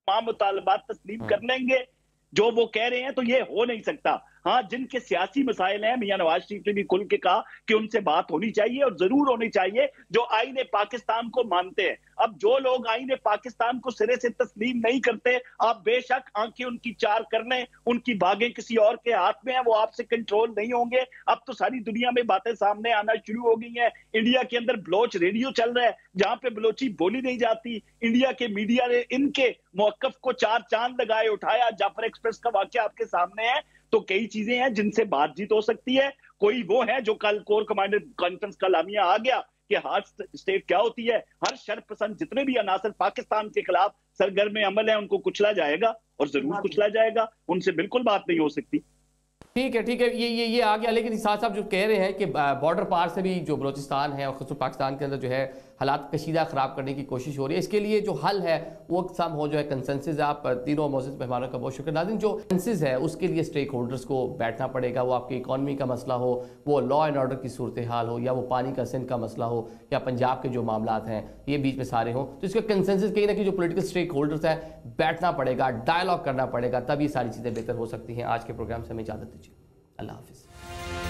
मुतालबात तस्लीम कर लेंगे जो वो कह रहे हैं, तो ये हो नहीं सकता। हाँ, जिनके सियासी मसाइल हैं, मियां नवाज शरीफ ने भी खुल के कहा कि उनसे बात होनी चाहिए, और जरूर होनी चाहिए, जो आईने पाकिस्तान को मानते हैं। अब जो लोग आईने पाकिस्तान को सिरे से तस्लीम नहीं करते, आप बेशक आंखें उनकी चार कर लें, उनकी बागें किसी और के हाथ में है, वो आपसे कंट्रोल नहीं होंगे। अब तो सारी दुनिया में बातें सामने आना शुरू हो गई हैं। इंडिया के अंदर बलोच रेडियो चल रहा है, जहां पे बलोची बोली नहीं जाती। इंडिया के मीडिया ने इनके मौकफ को चार चांद लगाए, उठाया। जाफर एक्सप्रेस का वाकया आपके सामने है। तो कई चीजें हैं जिनसे बातचीत हो सकती है। कोई वो है जो कल कोर कमांडर कॉन्फ्रेंस का लामिया आ गया कि हार्ड स्टेट क्या होती है। हर शर्त पसंद जितने भी अनासर पाकिस्तान के खिलाफ सरगर्म अमल है, उनको कुचला जाएगा, और जरूर कुचला जाएगा। उनसे बिल्कुल बात नहीं हो सकती। ठीक है, ठीक है, ये आ गया। लेकिन साथ साहब जो कह रहे हैं कि बॉर्डर पार से भी जो बलोचिस्तान है और ख़ुसूस पाकिस्तान के अंदर जो है हालात कशीदा ख़राब करने की कोशिश हो रही है, इसके लिए जो हल है वो सम हो जो है कंसेंसस। आप तीनों मौजूद मेहमानों का बहुत शुक्र। नाज़रीन, जो कंसेंसस है उसके लिए स्टेक होल्डर्स को बैठना पड़ेगा। वो आपकी इकॉनमी का मसला हो, वो लॉ एंड ऑर्डर की सूरत हाल हो, या वो पानी का सिंध का मसला हो, या पंजाब के जो मामलात हैं ये बीच में सारे हों, तो इसका कंसेंसस कहीं ना कहीं जो पोलिटिकल स्टेक होल्डर्स हैं बैठना पड़ेगा, डायलॉग करना पड़ेगा, तब ये सारी चीज़ें बेहतर हो सकती हैं। आज के प्रोग्राम से हमें इजाज़त दीजिए। अल्लाह हाफिज़।